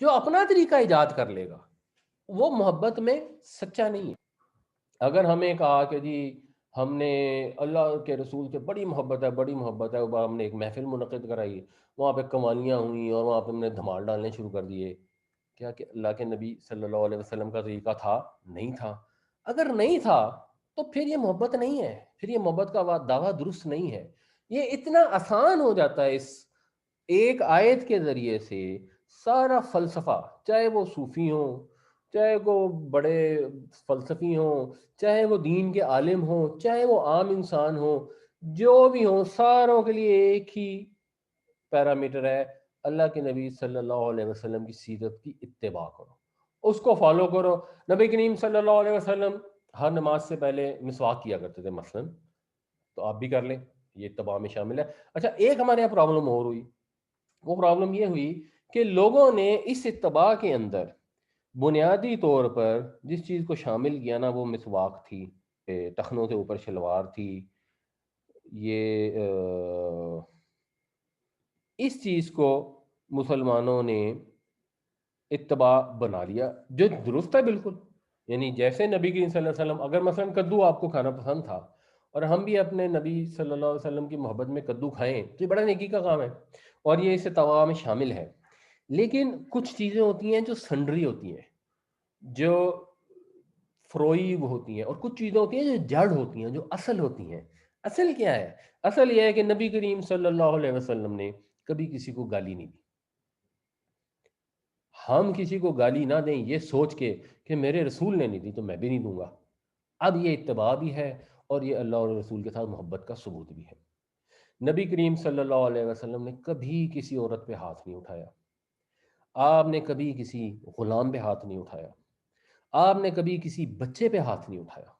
Speaker 2: جو اپنا طریقہ ایجاد کر لے گا وہ محبت میں سچا نہیں ہے۔ اگر ہمیں کہا کہ جی ہم نے اللہ کے رسول سے بڑی محبت ہے، بڑی محبت ہے، ہم نے ایک محفل منعقد کرائی، وہاں پہ قوالیاں ہوئیں اور وہاں پہ ہم نے دھمال ڈالنے شروع کر دیے، کیا کہ اللہ کے نبی صلی اللہ علیہ وسلم کا طریقہ تھا؟ نہیں تھا۔ اگر نہیں تھا تو پھر یہ محبت نہیں ہے، پھر یہ محبت کا دعویٰ درست نہیں ہے۔ یہ اتنا آسان ہو جاتا ہے اس ایک آیت کے ذریعے سے سارا فلسفہ، چاہے وہ صوفی ہوں، چاہے وہ بڑے فلسفی ہوں، چاہے وہ دین کے عالم ہوں، چاہے وہ عام انسان ہوں، جو بھی ہوں، ساروں کے لیے ایک ہی پیرامیٹر ہے، اللہ کے نبی صلی اللہ علیہ وسلم کی سیرت کی اتباع کرو، اس کو فالو کرو۔ نبی کریم صلی اللہ علیہ وسلم ہر نماز سے پہلے مسواک کیا کرتے تھے مثلا، تو آپ بھی کر لیں، یہ اتباع میں شامل ہے۔ اچھا، ایک ہمارے یہاں پرابلم اور ہوئی، وہ پرابلم یہ ہوئی کہ لوگوں نے اس اتباع کے اندر بنیادی طور پر جس چیز کو شامل کیا نا وہ مسواک تھی، ٹخنوں سے اوپر شلوار تھی، یہ اس چیز کو مسلمانوں نے اتباع بنا لیا، جو درست ہے بالکل۔ یعنی جیسے نبی کریم صلی اللہ علیہ وسلم، اگر مثلا کدو آپ کو کھانا پسند تھا اور ہم بھی اپنے نبی صلی اللہ علیہ وسلم کی محبت میں کدو کھائیں تو یہ بڑا نیکی کا کام ہے اور یہ اس اتباع میں شامل ہے۔ لیکن کچھ چیزیں ہوتی ہیں جو سنڈری ہوتی ہیں، جو فروئی ہوتی ہیں، اور کچھ چیزیں ہوتی ہیں جو جڑ ہوتی ہیں، جو اصل ہوتی ہیں۔ اصل کیا ہے؟ اصل یہ ہے کہ نبی کریم صلی اللہ علیہ وسلم نے کبھی کسی کو گالی نہیں دی۔ ہم کسی کو گالی نہ دیں یہ سوچ کے کہ میرے رسول نے نہیں دی تو میں بھی نہیں دوں گا۔ اب یہ اتباع بھی ہے اور یہ اللہ اور رسول کے ساتھ محبت کا ثبوت بھی ہے۔ نبی کریم صلی اللہ علیہ وسلم نے کبھی کسی عورت پہ ہاتھ نہیں اٹھایا، آپ نے کبھی کسی غلام پہ ہاتھ نہیں اٹھایا، آپ نے کبھی کسی بچے پہ ہاتھ نہیں اٹھایا۔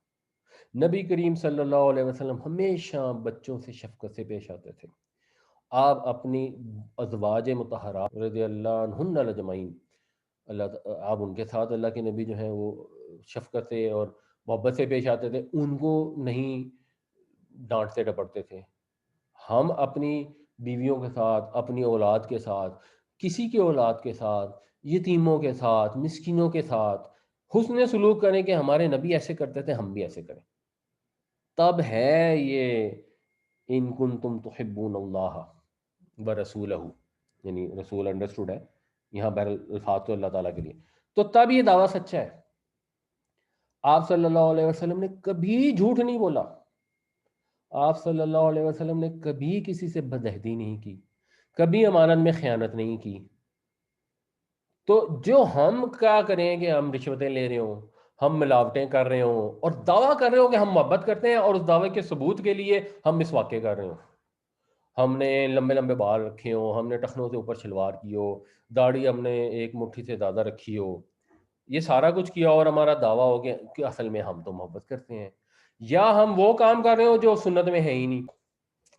Speaker 2: نبی کریم صلی اللہ علیہ وسلم ہمیشہ بچوں سے شفقت سے پیش آتے تھے۔ آپ اپنی ازواج مطہرات رضی اللہ عنہن اجمعین، آپ ان کے ساتھ اللہ کے نبی جو ہیں وہ شفقت سے اور محبت سے پیش آتے تھے، ان کو نہیں ڈانٹتے ڈپٹتے تھے۔ ہم اپنی بیویوں کے ساتھ، اپنی اولاد کے ساتھ، کسی کے اولاد کے ساتھ، یتیموں کے ساتھ، مسکینوں کے ساتھ حسن سلوک کریں کہ ہمارے نبی ایسے کرتے تھے ہم بھی ایسے کریں۔ تب ہے یہ ان کنتم تحبون اللہ ورسولہ، یعنی رسول انڈرسٹوڈ ہے یہاں، بہر الفاظ تو اللہ تعالیٰ کے لیے، تو تب یہ دعویٰ سچا ہے۔ آپ صلی اللہ علیہ وسلم نے کبھی جھوٹ نہیں بولا، آپ صلی اللہ علیہ وسلم نے کبھی کسی سے بدعہدی نہیں کی، کبھی امانت میں خیانت نہیں کی۔ تو جو ہم کیا کریں کہ ہم رشوتیں لے رہے ہوں، ہم ملاوٹیں کر رہے ہوں اور دعویٰ کر رہے ہوں کہ ہم محبت کرتے ہیں، اور اس دعوے کے ثبوت کے لیے ہم مسواکیں کر رہے ہوں، ہم نے لمبے لمبے بال رکھے ہوں، ہم نے ٹخنوں سے اوپر شلوار کی ہو، داڑھی ہم نے ایک مٹھی سے زیادہ رکھی ہو، یہ سارا کچھ کیا اور ہمارا دعویٰ ہو کہ اصل میں ہم تو محبت کرتے ہیں، یا ہم وہ کام کر رہے ہوں جو سنت میں ہے ہی نہیں،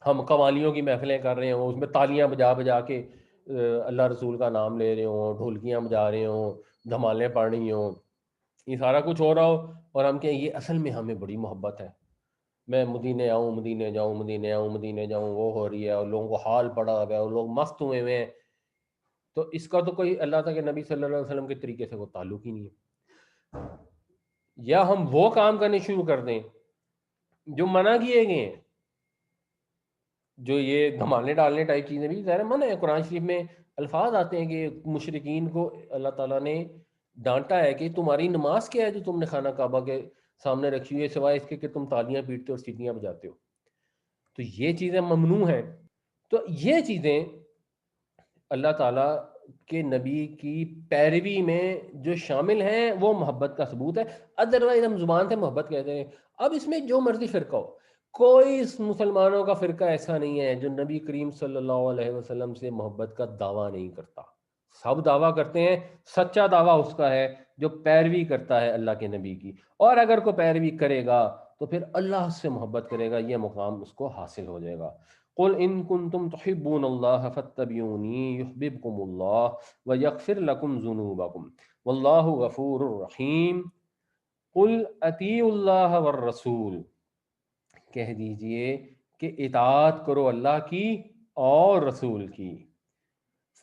Speaker 2: ہم قوالیوں کی محفلیں کر رہے ہوں، اس میں تالیاں بجا بجا کے اللہ رسول کا نام لے رہے ہوں، ڈھولکیاں بجا رہے ہوں، دھمالیں پڑ رہی ہوں، یہ سارا کچھ ہو رہا ہو اور ہم کہیں یہ اصل میں ہمیں بڑی محبت ہے، میں مدینے آؤں، مدینے جاؤں، مدینے آؤں، مدینے جاؤں، وہ ہو رہی ہے اور لوگوں کو حال پڑا ہوا ہے اور لوگ مست ہوئے ہوئے ہیں، تو اس کا تو کوئی اللہ تعالیٰ کے نبی صلی اللہ علیہ وسلم کے طریقے سے کوئی تعلق ہی نہیں ہے۔ یا ہم وہ کام کرنے شروع کر دیں جو منع کیے گئے ہیں، جو یہ دھمانے ڈالنے ٹائپ چیزیں بھی ظاہر منع ہے، قرآن شریف میں الفاظ آتے ہیں کہ مشرکین کو اللہ تعالیٰ نے ڈانٹا ہے کہ تمہاری نماز کیا ہے جو تم نے خانہ کعبہ کے سامنے رکھی ہوئی ہے سوائے اس کے کہ تم تالیاں پیٹتے اور سیٹیاں بجاتے ہو، تو یہ چیزیں ممنوع ہیں۔ تو یہ چیزیں اللہ تعالیٰ کے نبی کی پیروی میں جو شامل ہیں وہ محبت کا ثبوت ہے، ادروائز ہم زبان سے محبت کہتے ہیں۔ اب اس میں جو مرضی فرقہ ہو، کوئی مسلمانوں کا فرقہ ایسا نہیں ہے جو نبی کریم صلی اللہ علیہ وسلم سے محبت کا دعویٰ نہیں کرتا. سب دعویٰ کرتے ہیں، سچا دعویٰ اس کا ہے جو پیروی کرتا ہے اللہ کے نبی کی، اور اگر کوئی پیروی کرے گا تو پھر اللہ سے محبت کرے گا، یہ مقام اس کو حاصل ہو جائے گا. قل ان کنتم تحبون اللہ فاتبعونی یحببکم اللہ ویغفر لکم ذنوبکم واللہ غفور رحیم. قل اطیعوا اللہ والرسول، کہہ دیجئے کہ اطاعت کرو اللہ کی اور رسول کی.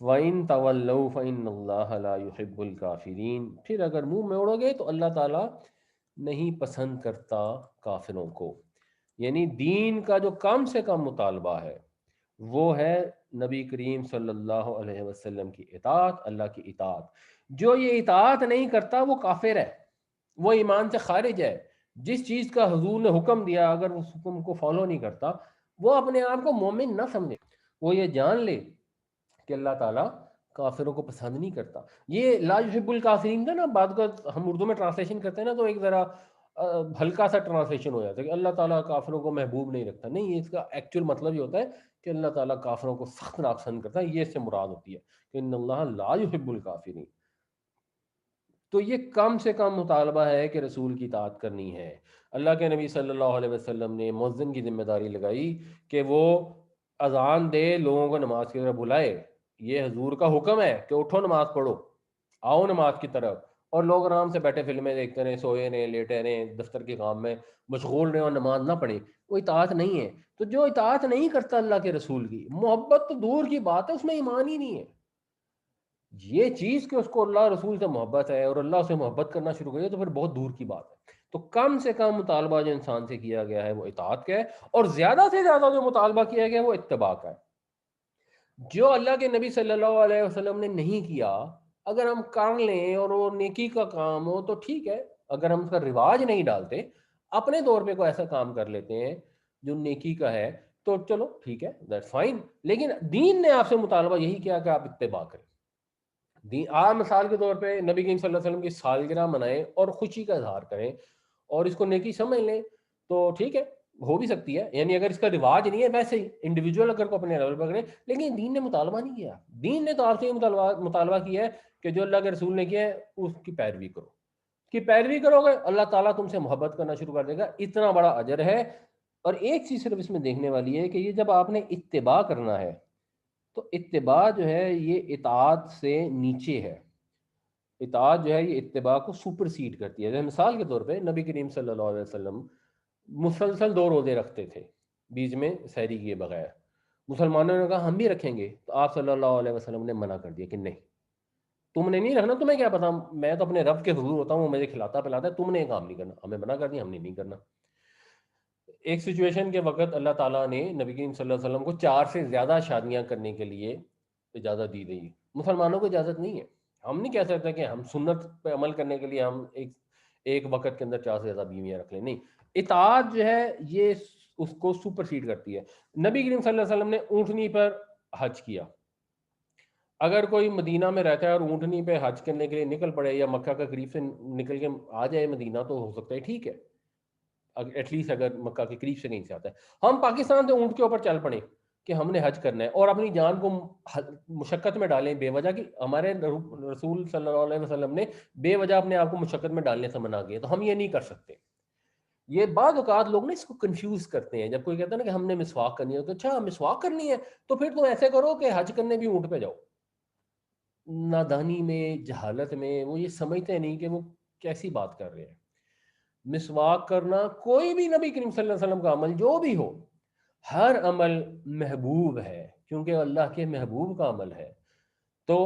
Speaker 2: وَإِن تَوَلَّوْا فَإِنَّ اللَّهَ لَا يُحِبُّ الْكَافِرِينَ، پھر اگر منہ موڑو گے تو اللہ تعالیٰ نہیں پسند کرتا کافروں کو. یعنی دین کا جو کم سے کم مطالبہ ہے وہ ہے نبی کریم صلی اللہ علیہ وسلم کی اطاعت، اللہ کی اطاعت. جو یہ اطاعت نہیں کرتا وہ کافر ہے، وہ ایمان سے خارج ہے. جس چیز کا حضور نے حکم دیا اگر اس حکم کو فالو نہیں کرتا وہ اپنے آپ کو مومن نہ سمجھے، وہ یہ جان لے کہ اللہ تعالیٰ کافروں کو پسند نہیں کرتا. یہ لا یحب الکافرین کا نا بعد کا ہم اردو میں ٹرانسلیشن کرتے ہیں نا تو ایک ذرا ہلکا سا ٹرانسلیشن ہو جاتا ہے کہ اللہ تعالیٰ کافروں کو محبوب نہیں رکھتا. نہیں، یہ اس کا ایکچوئل مطلب یہ ہوتا ہے کہ اللہ تعالیٰ کافروں کو سخت ناپسند کرتا ہے، یہ اس سے مراد ہوتی ہے کہ ان اللہ لا یحب الکافرین. تو یہ کم سے کم مطالبہ ہے کہ رسول کی اطاعت کرنی ہے. اللہ کے نبی صلی اللہ علیہ وسلم نے مؤذن کی ذمہ داری لگائی کہ وہ اذان دے، لوگوں کو نماز کی طرف بلائے. یہ حضور کا حکم ہے کہ اٹھو نماز پڑھو، آؤ نماز کی طرف. اور لوگ آرام سے بیٹھے فلمیں دیکھتے رہیں، سوئے رہیں، لیٹے رہیں، دفتر کے کام میں مشغول رہیں اور نماز نہ پڑھیں، وہ اطاعت نہیں ہے. تو جو اطاعت نہیں کرتا اللہ کے رسول کی، محبت تو دور کی بات ہے، اس میں ایمان ہی نہیں ہے. یہ چیز کہ اس کو اللہ رسول سے محبت ہے اور اللہ سے محبت کرنا شروع کر دیا تو پھر بہت دور کی بات ہے. تو کم سے کم مطالبہ جو انسان سے کیا گیا ہے وہ اطاعت کا ہے، اور زیادہ سے زیادہ جو مطالبہ کیا گیا ہے وہ اتباع کا ہے. جو اللہ کے نبی صلی اللہ علیہ وسلم نے نہیں کیا اگر ہم کر لیں اور وہ نیکی کا کام ہو تو ٹھیک ہے. اگر ہم اس کا رواج نہیں ڈالتے، اپنے طور پہ کوئی ایسا کام کر لیتے ہیں جو نیکی کا ہے تو چلو ٹھیک ہے، دیٹس فائن. لیکن دین نے آپ سے مطالبہ یہی کیا کہ آپ اتباع کریں. عام مثال کے طور پہ نبی کریم صلی اللہ علیہ وسلم کی سالگرہ منائیں اور خوشی کا اظہار کریں اور اس کو نیکی سمجھ لیں تو ٹھیک ہے، ہو بھی سکتی ہے. یعنی اگر اس کا رواج نہیں ہے ویسے ہی انڈیویجول اگر کو اپنے لیول پر کریں، لیکن دین نے مطالبہ نہیں کیا. دین نے تو آپ سے یہ مطالبہ کیا ہے کہ جو اللہ کے رسول نے کیا ہے اس کی پیروی کرو. اس کی پیروی کرو گے اللہ تعالیٰ تم سے محبت کرنا شروع کر دے گا. اتنا بڑا اجر ہے. اور ایک چیز صرف اس میں دیکھنے والی ہے کہ یہ جب آپ نے اتباع کرنا ہے تو اتباع جو ہے یہ اطاعت سے نیچے ہے. اطاعت جو ہے یہ اتباع کو سپر سیڈ کرتی ہے. جیسے مثال کے طور پہ نبی کریم صلی اللہ علیہ وسلم مسلسل 2 روزے رکھتے تھے بیچ میں سحری کیے بغیر. مسلمانوں نے کہا ہم بھی رکھیں گے تو آپ صلی اللہ علیہ وسلم نے منع کر دیا کہ نہیں، تم نے نہیں رکھنا، تمہیں کیا پتا، میں تو اپنے رب کے حضور ہوتا ہوں، وہ مجھے کھلاتا پلاتا ہے، تم نے یہ کام نہیں کرنا. ہمیں منع کر دیا، ہم نے نہیں کرنا. ایک سچویشن کے وقت اللہ تعالیٰ نے نبی کریم صلی اللہ علیہ وسلم کو 4 سے زیادہ شادیاں کرنے کے لیے اجازت دی گئی. مسلمانوں کو اجازت نہیں ہے. ہم نہیں کہہ سکتے کہ ہم سنت پہ عمل کرنے کے لیے ہم ایک وقت کے اندر 4 سے زیادہ بیویاں رکھ لیں. نہیں، اطاعت جو ہے یہ اس کو سپر سیڈ کرتی ہے. نبی کریم صلی اللہ علیہ وسلم نے اونٹنی پر حج کیا. اگر کوئی مدینہ میں رہتا ہے اور اونٹنی پہ حج کرنے کے لیے نکل پڑے یا مکہ کا قریب سے نکل کے آ جائے مدینہ تو ہو سکتا ہے ٹھیک ہے، ایٹ لیسٹ اگر مکہ کے قریب سے کہیں سے آتا ہے. ہم پاکستان سے اونٹ کے اوپر چل پڑیں کہ ہم نے حج کرنا ہے اور اپنی جان کو مشقت میں ڈالیں بے وجہ کی. ہمارے رسول صلی اللہ علیہ وسلم نے بے وجہ اپنے آپ کو مشقت میں ڈالنے سے منع کیا، تو ہم یہ نہیں کر سکتے. یہ بعض اوقات لوگ نا اس کو کنفیوز کرتے ہیں. جب کوئی کہتا ہے نا کہ ہم نے مسواک کرنی ہے تو اچھا مسواک کرنی ہے تو پھر تم ایسے کرو کہ حج کرنے بھی اونٹ پہ جاؤ. نادانی میں، جہالت میں وہ یہ سمجھتے نہیں کہ وہ کیسی بات کر رہے ہیں. مسواک کرنا کوئی بھی نبی کریم صلی اللہ علیہ وسلم کا عمل جو بھی ہو، ہر عمل محبوب ہے کیونکہ اللہ کے محبوب کا عمل ہے. تو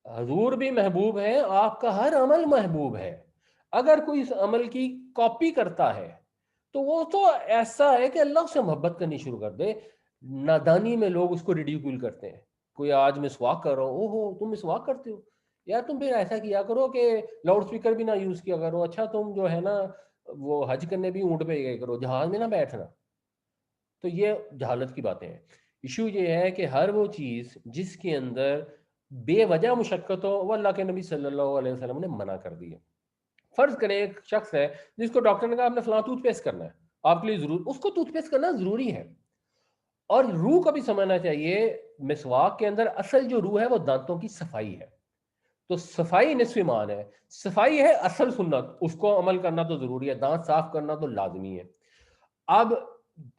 Speaker 2: حضور بھی محبوب ہے، آپ کا ہر عمل محبوب ہے. اگر کوئی اس عمل کی کاپی کرتا ہے تو وہ تو ایسا ہے کہ اللہ اس سے محبت کرنی شروع کر دے. نادانی میں لوگ اس کو ریڈیکول کرتے ہیں. کوئی آج مسواک کر رہا ہو، او ہو تم مسواک کرتے ہو، یار تم پھر ایسا کیا کرو کہ لاؤڈ سپیکر بھی نہ یوز کیا کرو. اچھا تم جو ہے نا وہ حج کرنے بھی اونٹ پہ گئے کرو، جہاز میں نہ بیٹھنا. تو یہ جہالت کی باتیں ہیں. ایشو یہ ہے کہ ہر وہ چیز جس کے اندر بے وجہ مشقت ہو وہ اللہ کے نبی صلی اللہ علیہ وسلم نے منع کر دی ہے. فرض کریں ایک شخص ہے جس کو ڈاکٹر نے کہا آپ نے فلاں ٹوتھ پیسٹ کرنا ہے، آپ کے لیے ضرور اس کو ٹوتھ پیسٹ کرنا ضروری ہے. اور روح کا بھی سمجھنا چاہیے، مسواک کے اندر اصل جو روح ہے وہ دانتوں کی صفائی ہے. تو صفائی نصف ایمان ہے، صفائی ہے اصل سنت، اس کو عمل کرنا تو ضروری ہے، دانت صاف کرنا تو لازمی ہے. اب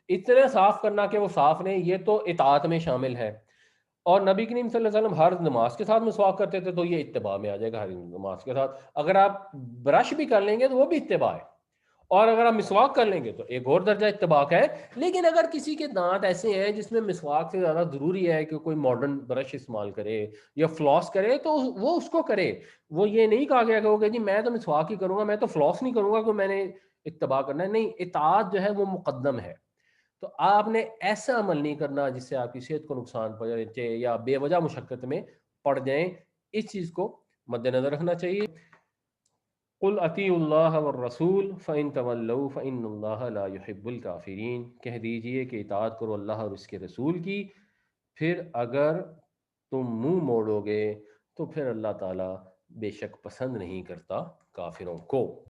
Speaker 2: اتنا صاف کرنا کہ وہ صاف نہیں، یہ تو اطاعت میں شامل ہے. اور نبی کریم صلی اللہ علیہ وسلم ہر نماز کے ساتھ مسواک کرتے تھے، تو یہ اتباع میں آ جائے گا ہر نماز کے ساتھ. اگر آپ برش بھی کر لیں گے تو وہ بھی اتباع ہے، اور اگر آپ مسواک کر لیں گے تو ایک اور درجہ اتباع کا ہے. لیکن اگر کسی کے دانت ایسے ہیں جس میں مسواک سے زیادہ ضروری ہے کہ کوئی ماڈرن برش استعمال کرے یا فلاس کرے، تو وہ اس کو کرے. وہ یہ نہیں کہا گیا کہ جی میں تو مسواک ہی کروں گا، میں تو فلاس نہیں کروں گا کہ میں نے اتباع کرنا ہے. نہیں، اطاعت جو ہے وہ مقدم ہے. تو آپ نے ایسا عمل نہیں کرنا جس سے آپ کی صحت کو نقصان پہنچے یا بے وجہ مشقت میں پڑ جائیں. اس چیز کو مد نظر رکھنا چاہیے. قل اطیعوا اللہ والرسول فإن تولوا فإن اللہ لا يحب الکافرین، کہہ دیجئے کہ اطاعت کرو اللہ اور اس کے رسول کی، پھر اگر تم منہ موڑو گے تو پھر اللہ تعالیٰ بے شک پسند نہیں کرتا کافروں کو.